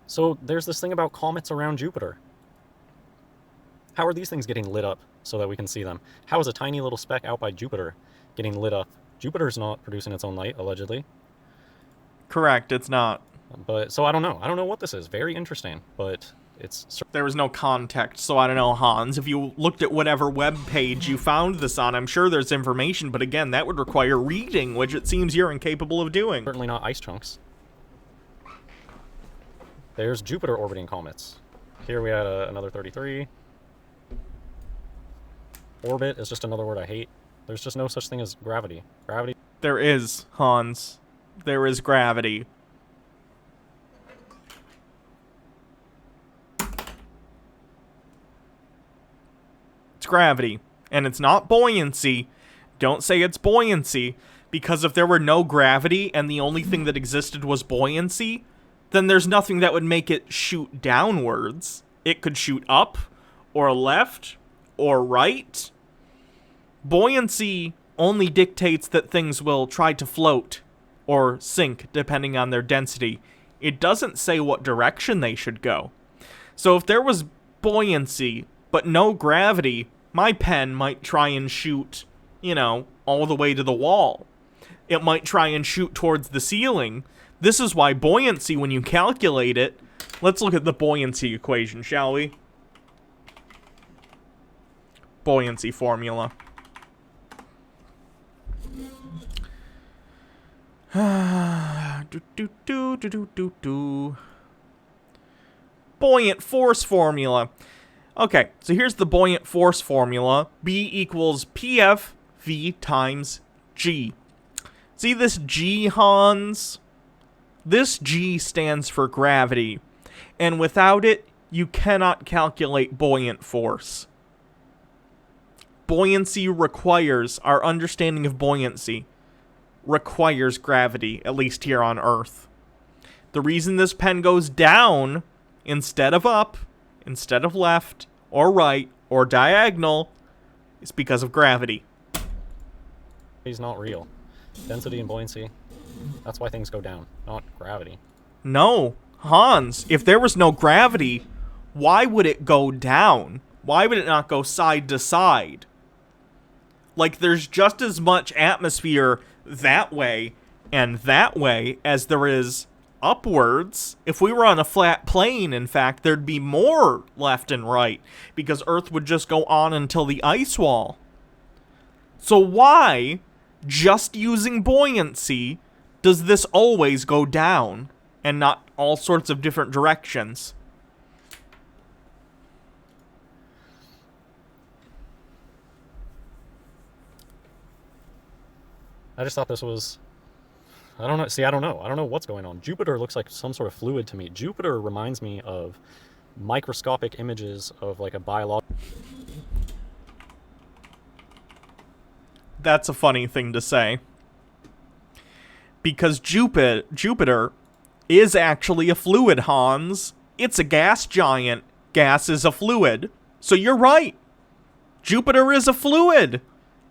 So there's this thing about comets around Jupiter. How are these things getting lit up so that we can see them? How is a tiny little speck out by Jupiter getting lit up? Jupiter's not producing its own light, allegedly. Correct, it's not. But, so I don't know. I don't know what this is. Very interesting, but it's... There was no context, so I don't know, Hans. If you looked at whatever web page you found this on, I'm sure there's information, but again, that would require reading, which it seems you're incapable of doing. Certainly not ice chunks. There's Jupiter orbiting comets. Here we had another 33. Orbit is just another word I hate. There's just no such thing as gravity. Gravity... There is, Hans. There is gravity. It's gravity. And it's not buoyancy. Don't say it's buoyancy, because if there were no gravity and the only thing that existed was buoyancy, then there's nothing that would make it shoot downwards. It could shoot up, or left, or right. Buoyancy only dictates that things will try to float or sink depending on their density. It doesn't say what direction they should go. So if there was buoyancy but no gravity, my pen might try and shoot, you know, all the way to the wall. It might try and shoot towards the ceiling. This is why buoyancy, when you calculate it, let's look at the buoyancy equation, shall we? Buoyancy formula. Buoyant force formula. Okay, so here's the buoyant force formula. B equals PF V times G. See this G, Hans? This G stands for gravity, and without it, you cannot calculate buoyant force. Buoyancy requires, our understanding of buoyancy requires gravity, at least here on Earth. The reason this pen goes down instead of up, instead of left or right or diagonal, is because of gravity. It's not real. Density and buoyancy, that's why things go down, not gravity. No, Hans, if there was no gravity, why would it go down? Why would it not go side to side? Like, there's just as much atmosphere that way and that way as there is upwards. If we were on a flat plane, in fact, there'd be more left and right, because Earth would just go on until the ice wall. So why, just using buoyancy, does this always go down and not all sorts of different directions? I just thought this was... I don't know. See, I don't know. I don't know what's going on. Jupiter looks like some sort of fluid to me. Jupiter reminds me of microscopic images of like a biological... That's a funny thing to say. Because Jupiter is actually a fluid, Hans. It's a gas giant. Gas is a fluid. So you're right. Jupiter is a fluid.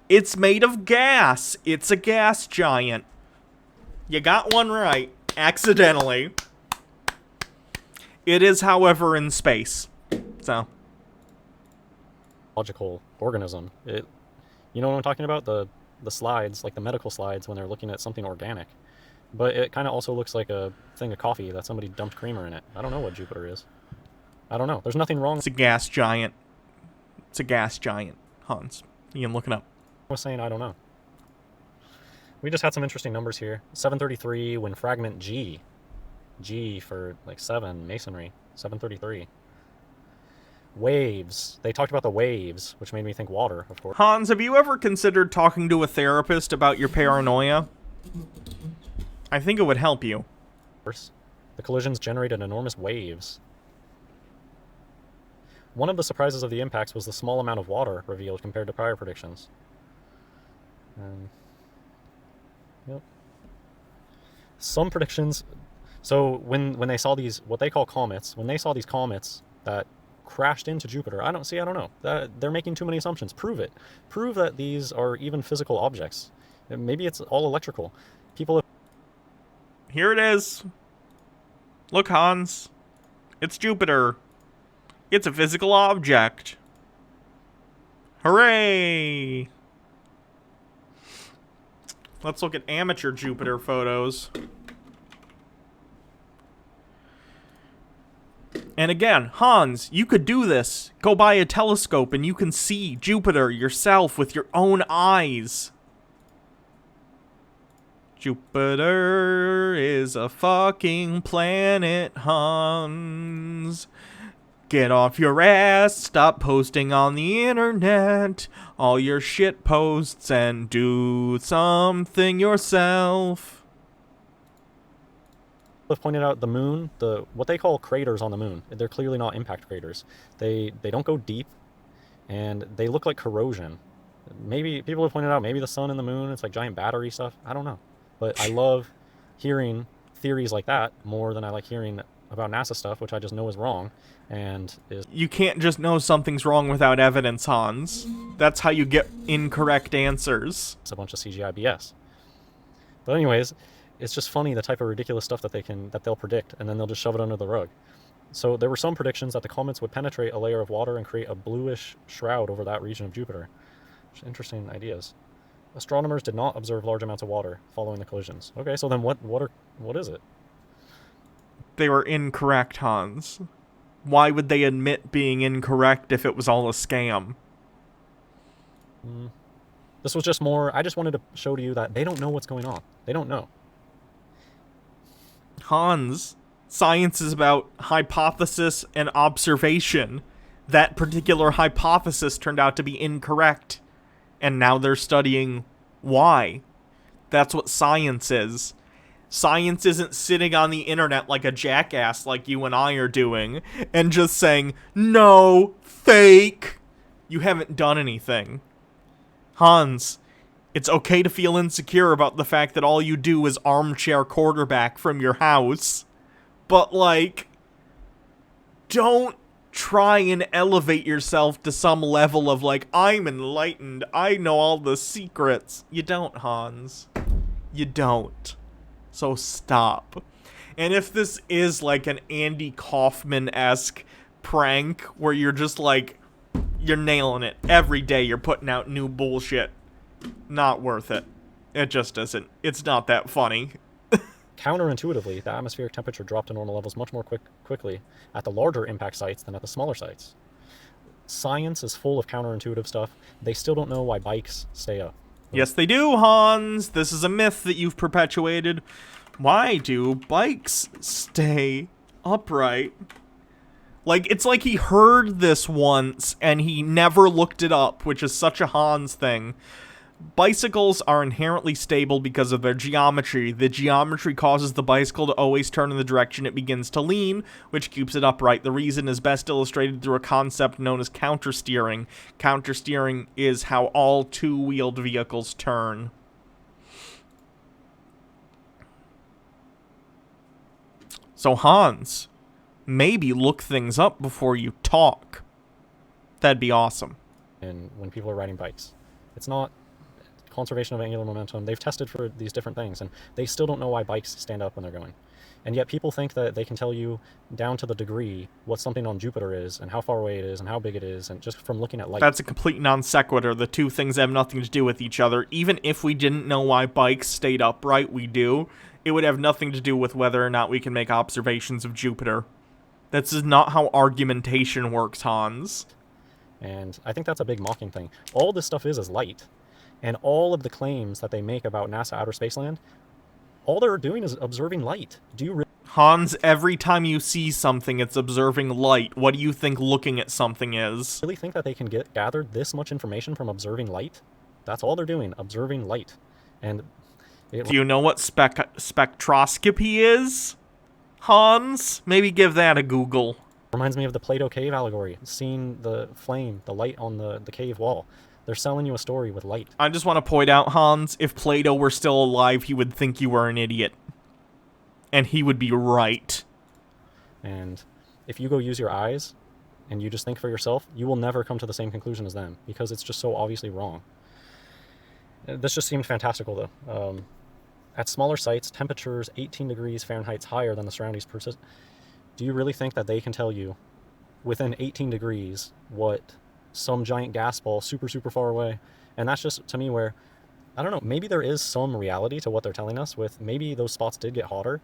It's made of gas. It's a gas giant. You got one right. Accidentally. It is, however, in space. So. organism. You know what I'm talking about? The slides, like the medical slides when they're looking at something organic. But it kind of also looks like a thing of coffee that somebody dumped creamer in it. I don't know what Jupiter is. I don't know. There's nothing wrong. It's a gas giant. It's a gas giant, Hans. You can look it up. I was saying I don't know. We just had some interesting numbers here. 733 when fragment G. G for like 7, masonry. 733. Waves. They talked about the waves, which made me think water, of course. Hans, have you ever considered talking to a therapist about your paranoia? I think it would help you. The collisions generated enormous waves. One of the surprises of the impacts was the small amount of water revealed compared to prior predictions. Yep. Some predictions... So when they saw these, what they call comets, when they saw these comets that crashed into Jupiter, I don't know. They're making too many assumptions. Prove it. Prove that these are even physical objects. Maybe it's all electrical. People have... Here it is. Look, Hans. It's Jupiter. It's a physical object. Hooray! Let's look at amateur Jupiter photos. And again, Hans, you could do this. Go buy a telescope and you can see Jupiter yourself with your own eyes. Jupiter is a fucking planet, Hans. Get off your ass, stop posting on the internet, all your shit posts, and do something yourself. have pointed out the moon, what they call craters on the moon, they're clearly not impact craters. They don't go deep, and they look like corrosion. Maybe people have pointed out maybe the sun and the moon, it's like giant battery stuff. I don't know. But I love hearing theories like that more than I like hearing about NASA stuff, which I just know is wrong. And you can't just know something's wrong without evidence, Hans. That's how you get incorrect answers. It's a bunch of CGI BS. But anyways, it's just funny the type of ridiculous stuff that they'll predict, and then they'll just shove it under the rug. So there were some predictions that the comets would penetrate a layer of water and create a bluish shroud over that region of Jupiter. Which interesting ideas. Astronomers did not observe large amounts of water following the collisions. Okay, so then what is it? They were incorrect, Hans. Why would they admit being incorrect if it was all a scam? This was just more... I just wanted to show to you that they don't know what's going on. They don't know. Hans, science is about hypothesis and observation. That particular hypothesis turned out to be incorrect, and now they're studying why. That's what science is. Science isn't sitting on the internet like a jackass like you and I are doing and just saying, no, fake. You haven't done anything. Hans, it's okay to feel insecure about the fact that all you do is armchair quarterback from your house. But, like, don't try and elevate yourself to some level of, like, I'm enlightened, I know all the secrets. You don't, Hans. You don't. So stop. And if this is like an Andy Kaufman-esque prank where you're just like, you're nailing it every day, you're putting out new bullshit, not worth it. It just isn't. It's not that funny. Counterintuitively, the atmospheric temperature dropped to normal levels much more quickly at the larger impact sites than at the smaller sites. Science is full of counterintuitive stuff. They still don't know why bikes stay up. Yes, they do, Hans. This is a myth that you've perpetuated. Why do bikes stay upright? Like, it's like he heard this once and he never looked it up, which is such a Hans thing. Bicycles are inherently stable because of their geometry. The geometry causes the bicycle to always turn in the direction it begins to lean, which keeps it upright. The reason is best illustrated through a concept known as countersteering. Countersteering is how all two-wheeled vehicles turn. So Hans, maybe look things up before you talk. That'd be awesome. And when people are riding bikes, it's not conservation of angular momentum. They've tested for these different things, and they still don't know why bikes stand up when they're going. And yet people think that they can tell you down to the degree what something on Jupiter is, and how far away it is, and how big it is, and just from looking at light. That's a complete non sequitur. The two things have nothing to do with each other. Even if we didn't know why bikes stayed upright, we do. It would have nothing to do with whether or not we can make observations of Jupiter. That's not how argumentation works, Hans. And I think that's a big mocking thing. All this stuff is light. And all of the claims that they make about NASA outer spaceland, all they're doing is observing light. Do you really... Hans, every time you see something, it's observing light. What do you think looking at something is? really think that they can gather this much information from observing light? That's all they're doing, observing light. And do you know what spectroscopy is, Hans? Maybe give that a Google. Reminds me of the Plato cave allegory, seeing the flame, the light on the cave wall. They're selling you a story with light. I just want to point out, Hans, if Plato were still alive, he would think you were an idiot. And he would be right. And if you go use your eyes and you just think for yourself, you will never come to the same conclusion as them, because it's just so obviously wrong. This just seemed fantastical, though. At smaller sites, temperatures 18 degrees Fahrenheit higher than the surroundings persist. Do you really think that they can tell you within 18 degrees what some giant gas ball super far away? And that's just, to me, where, I don't know, maybe there is some reality to what they're telling us with maybe those spots did get hotter,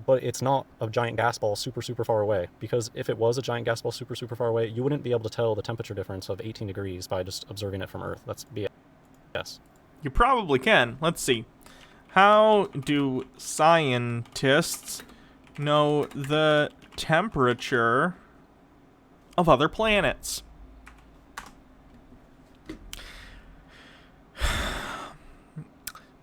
but it's not a giant gas ball super far away, because if it was a giant gas ball super far away, you wouldn't be able to tell the temperature difference of 18 degrees by just observing it from Earth. That's BS. You probably can. Let's see. How do scientists know the temperature of other planets?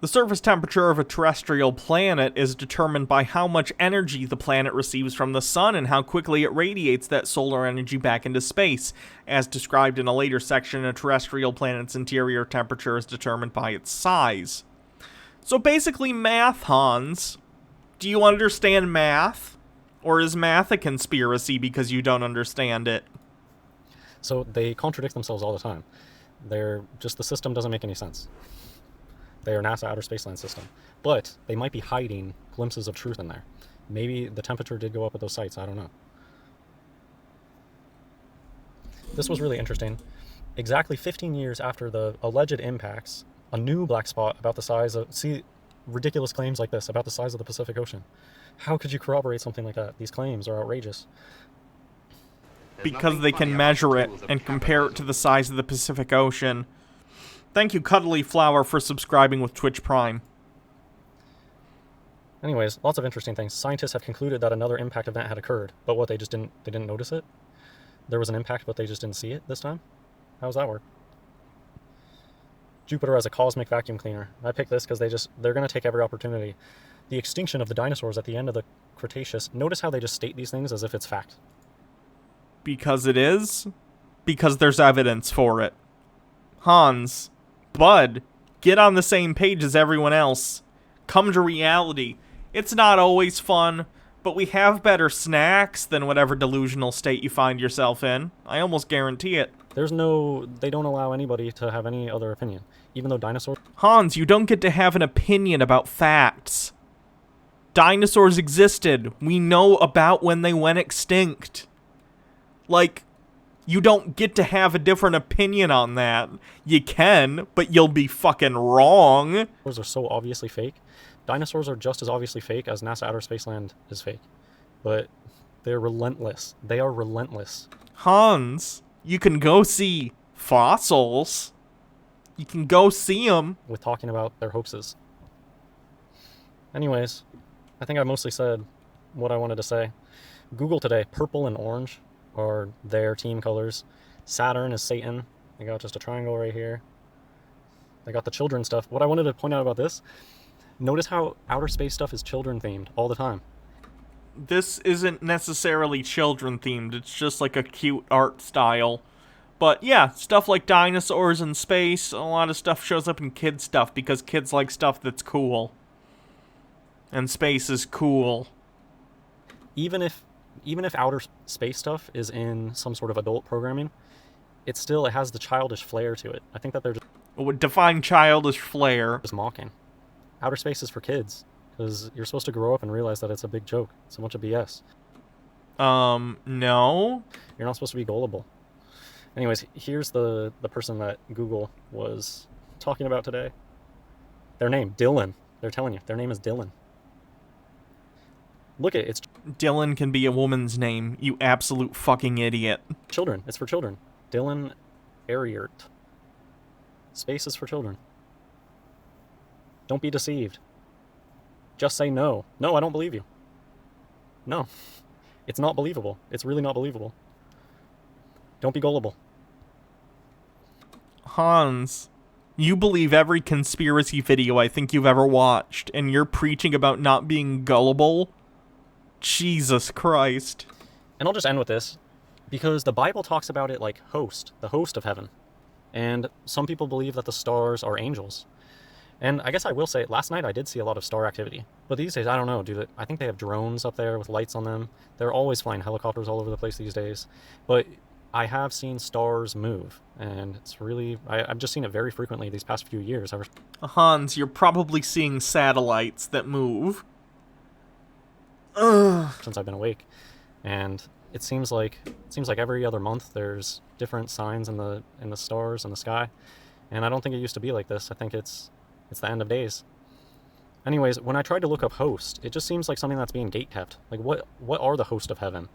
The surface temperature of a terrestrial planet is determined by how much energy the planet receives from the sun and how quickly it radiates that solar energy back into space. As described in a later section, a terrestrial planet's interior temperature is determined by its size. So basically math, Hans. Do you understand math? Or is math a conspiracy because you don't understand it? So they contradict themselves all the time. The system doesn't make any sense. They are NASA outer spaceland system. But they might be hiding glimpses of truth in there. Maybe the temperature did go up at those sites, I don't know. This was really interesting. Exactly 15 years after the alleged impacts, a new black spot about the size of... See, ridiculous claims like this about the size of the Pacific Ocean. How could you corroborate something like that? These claims are outrageous. Because they can measure it and compare it to the size of the Pacific Ocean. Thank you, Cuddly Flower, for subscribing with Twitch Prime. Anyways, lots of interesting things. Scientists have concluded that another impact event had occurred, but what, they didn't notice it? There was an impact, but they just didn't see it this time? How does that work? Jupiter as a cosmic vacuum cleaner. I picked this because they're going to take every opportunity. The extinction of the dinosaurs at the end of the Cretaceous. Notice how they just state these things as if it's fact. Because it is? Because there's evidence for it. Hans, Bud, get on the same page as everyone else. Come to reality. It's not always fun, but we have better snacks than whatever delusional state you find yourself in. I almost guarantee it. They don't allow anybody to have any other opinion. Even though dinosaurs... Hans, you don't get to have an opinion about facts. Dinosaurs existed. We know about when they went extinct. Like, you don't get to have a different opinion on that. You can, but you'll be fucking wrong. Dinosaurs are so obviously fake. Dinosaurs are just as obviously fake as NASA Outer Space Land is fake. But they're relentless. They are relentless. Hans, you can go see fossils. You can go see them. With talking about their hoaxes. Anyways, I think I mostly said what I wanted to say. Google today, purple and orange are their team colors. Saturn is Satan. They got just a triangle right here. They got the children stuff. What I wanted to point out about this, notice how outer space stuff is children themed all the time. This isn't necessarily children themed, it's just like a cute art style. But yeah, stuff like dinosaurs in space, a lot of stuff shows up in kid stuff because kids like stuff that's cool. And space is cool. Even if outer space stuff is in some sort of adult programming, it has the childish flair to it. I think that they're just... What would define childish flair? Just mocking. Outer space is for kids, because you're supposed to grow up and realize that it's a big joke. It's a bunch of BS. No. You're not supposed to be gullible. Anyways, here's the person that Google was talking about today. Their name, Dylan. They're telling you, their name is Dylan. Look at it, it's... Dylan can be a woman's name, you absolute fucking idiot. Children, it's for children. Dylan Ariert. Space is for children. Don't be deceived. Just say no. No, I don't believe you. No. It's not believable. It's really not believable. Don't be gullible. Hans, you believe every conspiracy video I think you've ever watched, and you're preaching about not being gullible? Jesus Christ. And I'll just end with this, because the Bible talks about it like host, the host of heaven. And some people believe that the stars are angels. And I guess I will say, last night I did see a lot of star activity. But these days, I don't know, I think they have drones up there with lights on them. They're always flying helicopters all over the place these days. But I have seen stars move, and it's really... I've just seen it very frequently these past few years. Hans, you're probably seeing satellites that move. Ugh. Since I've been awake. And it seems like every other month there's different signs in the stars in the sky. And I don't think it used to be like this. I think it's the end of days. Anyways, when I tried to look up host, it just seems like something that's being gate kept. Like, what are the host of heaven?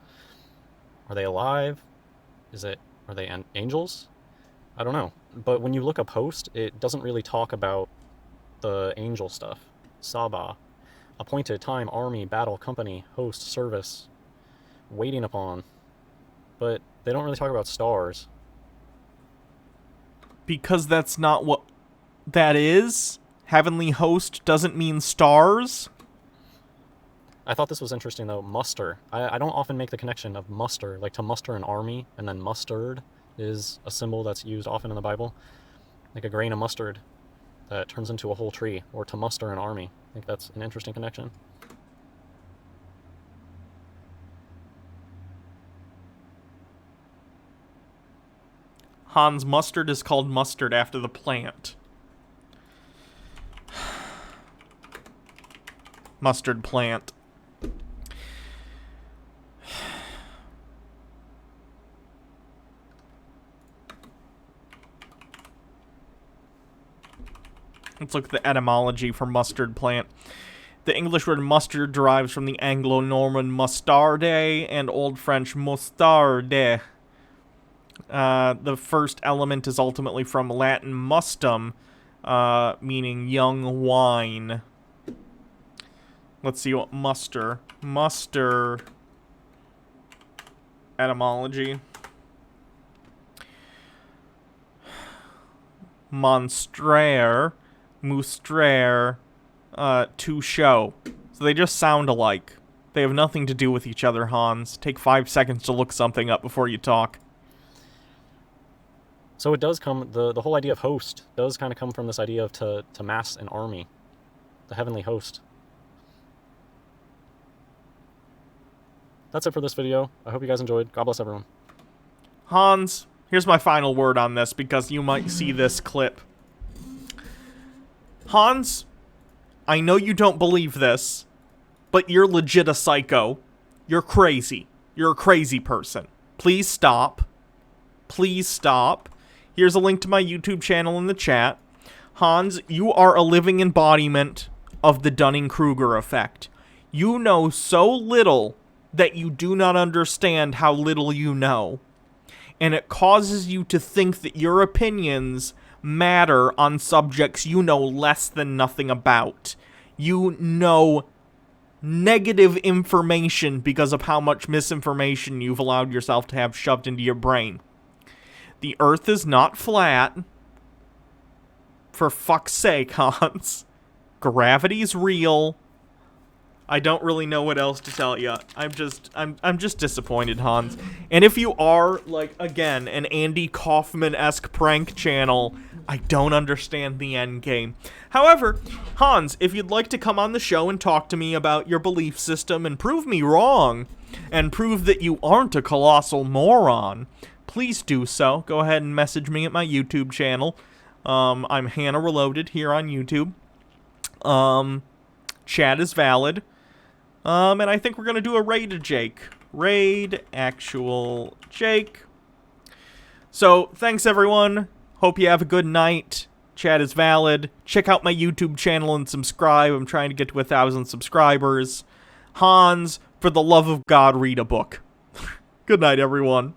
Are they alive? Are they angels? I don't know. But when you look up host, it doesn't really talk about the angel stuff. Saba, appointed, time, army, battle, company, host, service, waiting upon. But they don't really talk about stars. Because that's not what that is? Heavenly host doesn't mean stars? I thought this was interesting, though. Muster. I don't often make the connection of muster, like to muster an army, and then mustard is a symbol that's used often in the Bible. Like a grain of mustard that turns into a whole tree, or to muster an army. I think that's an interesting connection. Hans, mustard is called mustard after the plant. Mustard plant. Let's look at the etymology for mustard plant. The English word mustard derives from the Anglo-Norman mustarde and Old French mustarde. The first element is ultimately from Latin mustum, meaning young wine. Let's see what muster etymology. Monstraire, mustraire, to show. So they just sound alike. They have nothing to do with each other, Hans. Take 5 seconds to look something up before you talk. So it does come, the whole idea of host does kind of come from this idea of to mass an army. The heavenly host. That's it for this video. I hope you guys enjoyed. God bless everyone. Hans, here's my final word on this because you might see this clip. Hans, I know you don't believe this, but you're legit a psycho. You're crazy. You're a crazy person. Please stop. Please stop. Here's a link to my YouTube channel in the chat. Hans, you are a living embodiment of the Dunning-Kruger effect. You know so little that you do not understand how little you know. And it causes you to think that your opinions matter on subjects you know less than nothing about. You know negative information because of how much misinformation you've allowed yourself to have shoved into your brain. The Earth is not flat. For fuck's sake, Hans. Gravity's real. I don't really know what else to tell you. I'm just disappointed, Hans. And if you are, like, again, an Andy Kaufman-esque prank channel, I don't understand the end game. However, Hans, if you'd like to come on the show and talk to me about your belief system and prove me wrong, and prove that you aren't a colossal moron, please do so. Go ahead and message me at my YouTube channel. I'm Hannah Reloaded here on YouTube. Chat is valid. And I think we're going to do a raid to Jake. Raid actual Jake. So, thanks everyone. Hope you have a good night. Chat is valid. Check out my YouTube channel and subscribe. I'm trying to get to 1,000 subscribers. Hans, for the love of God, read a book. Good night, everyone.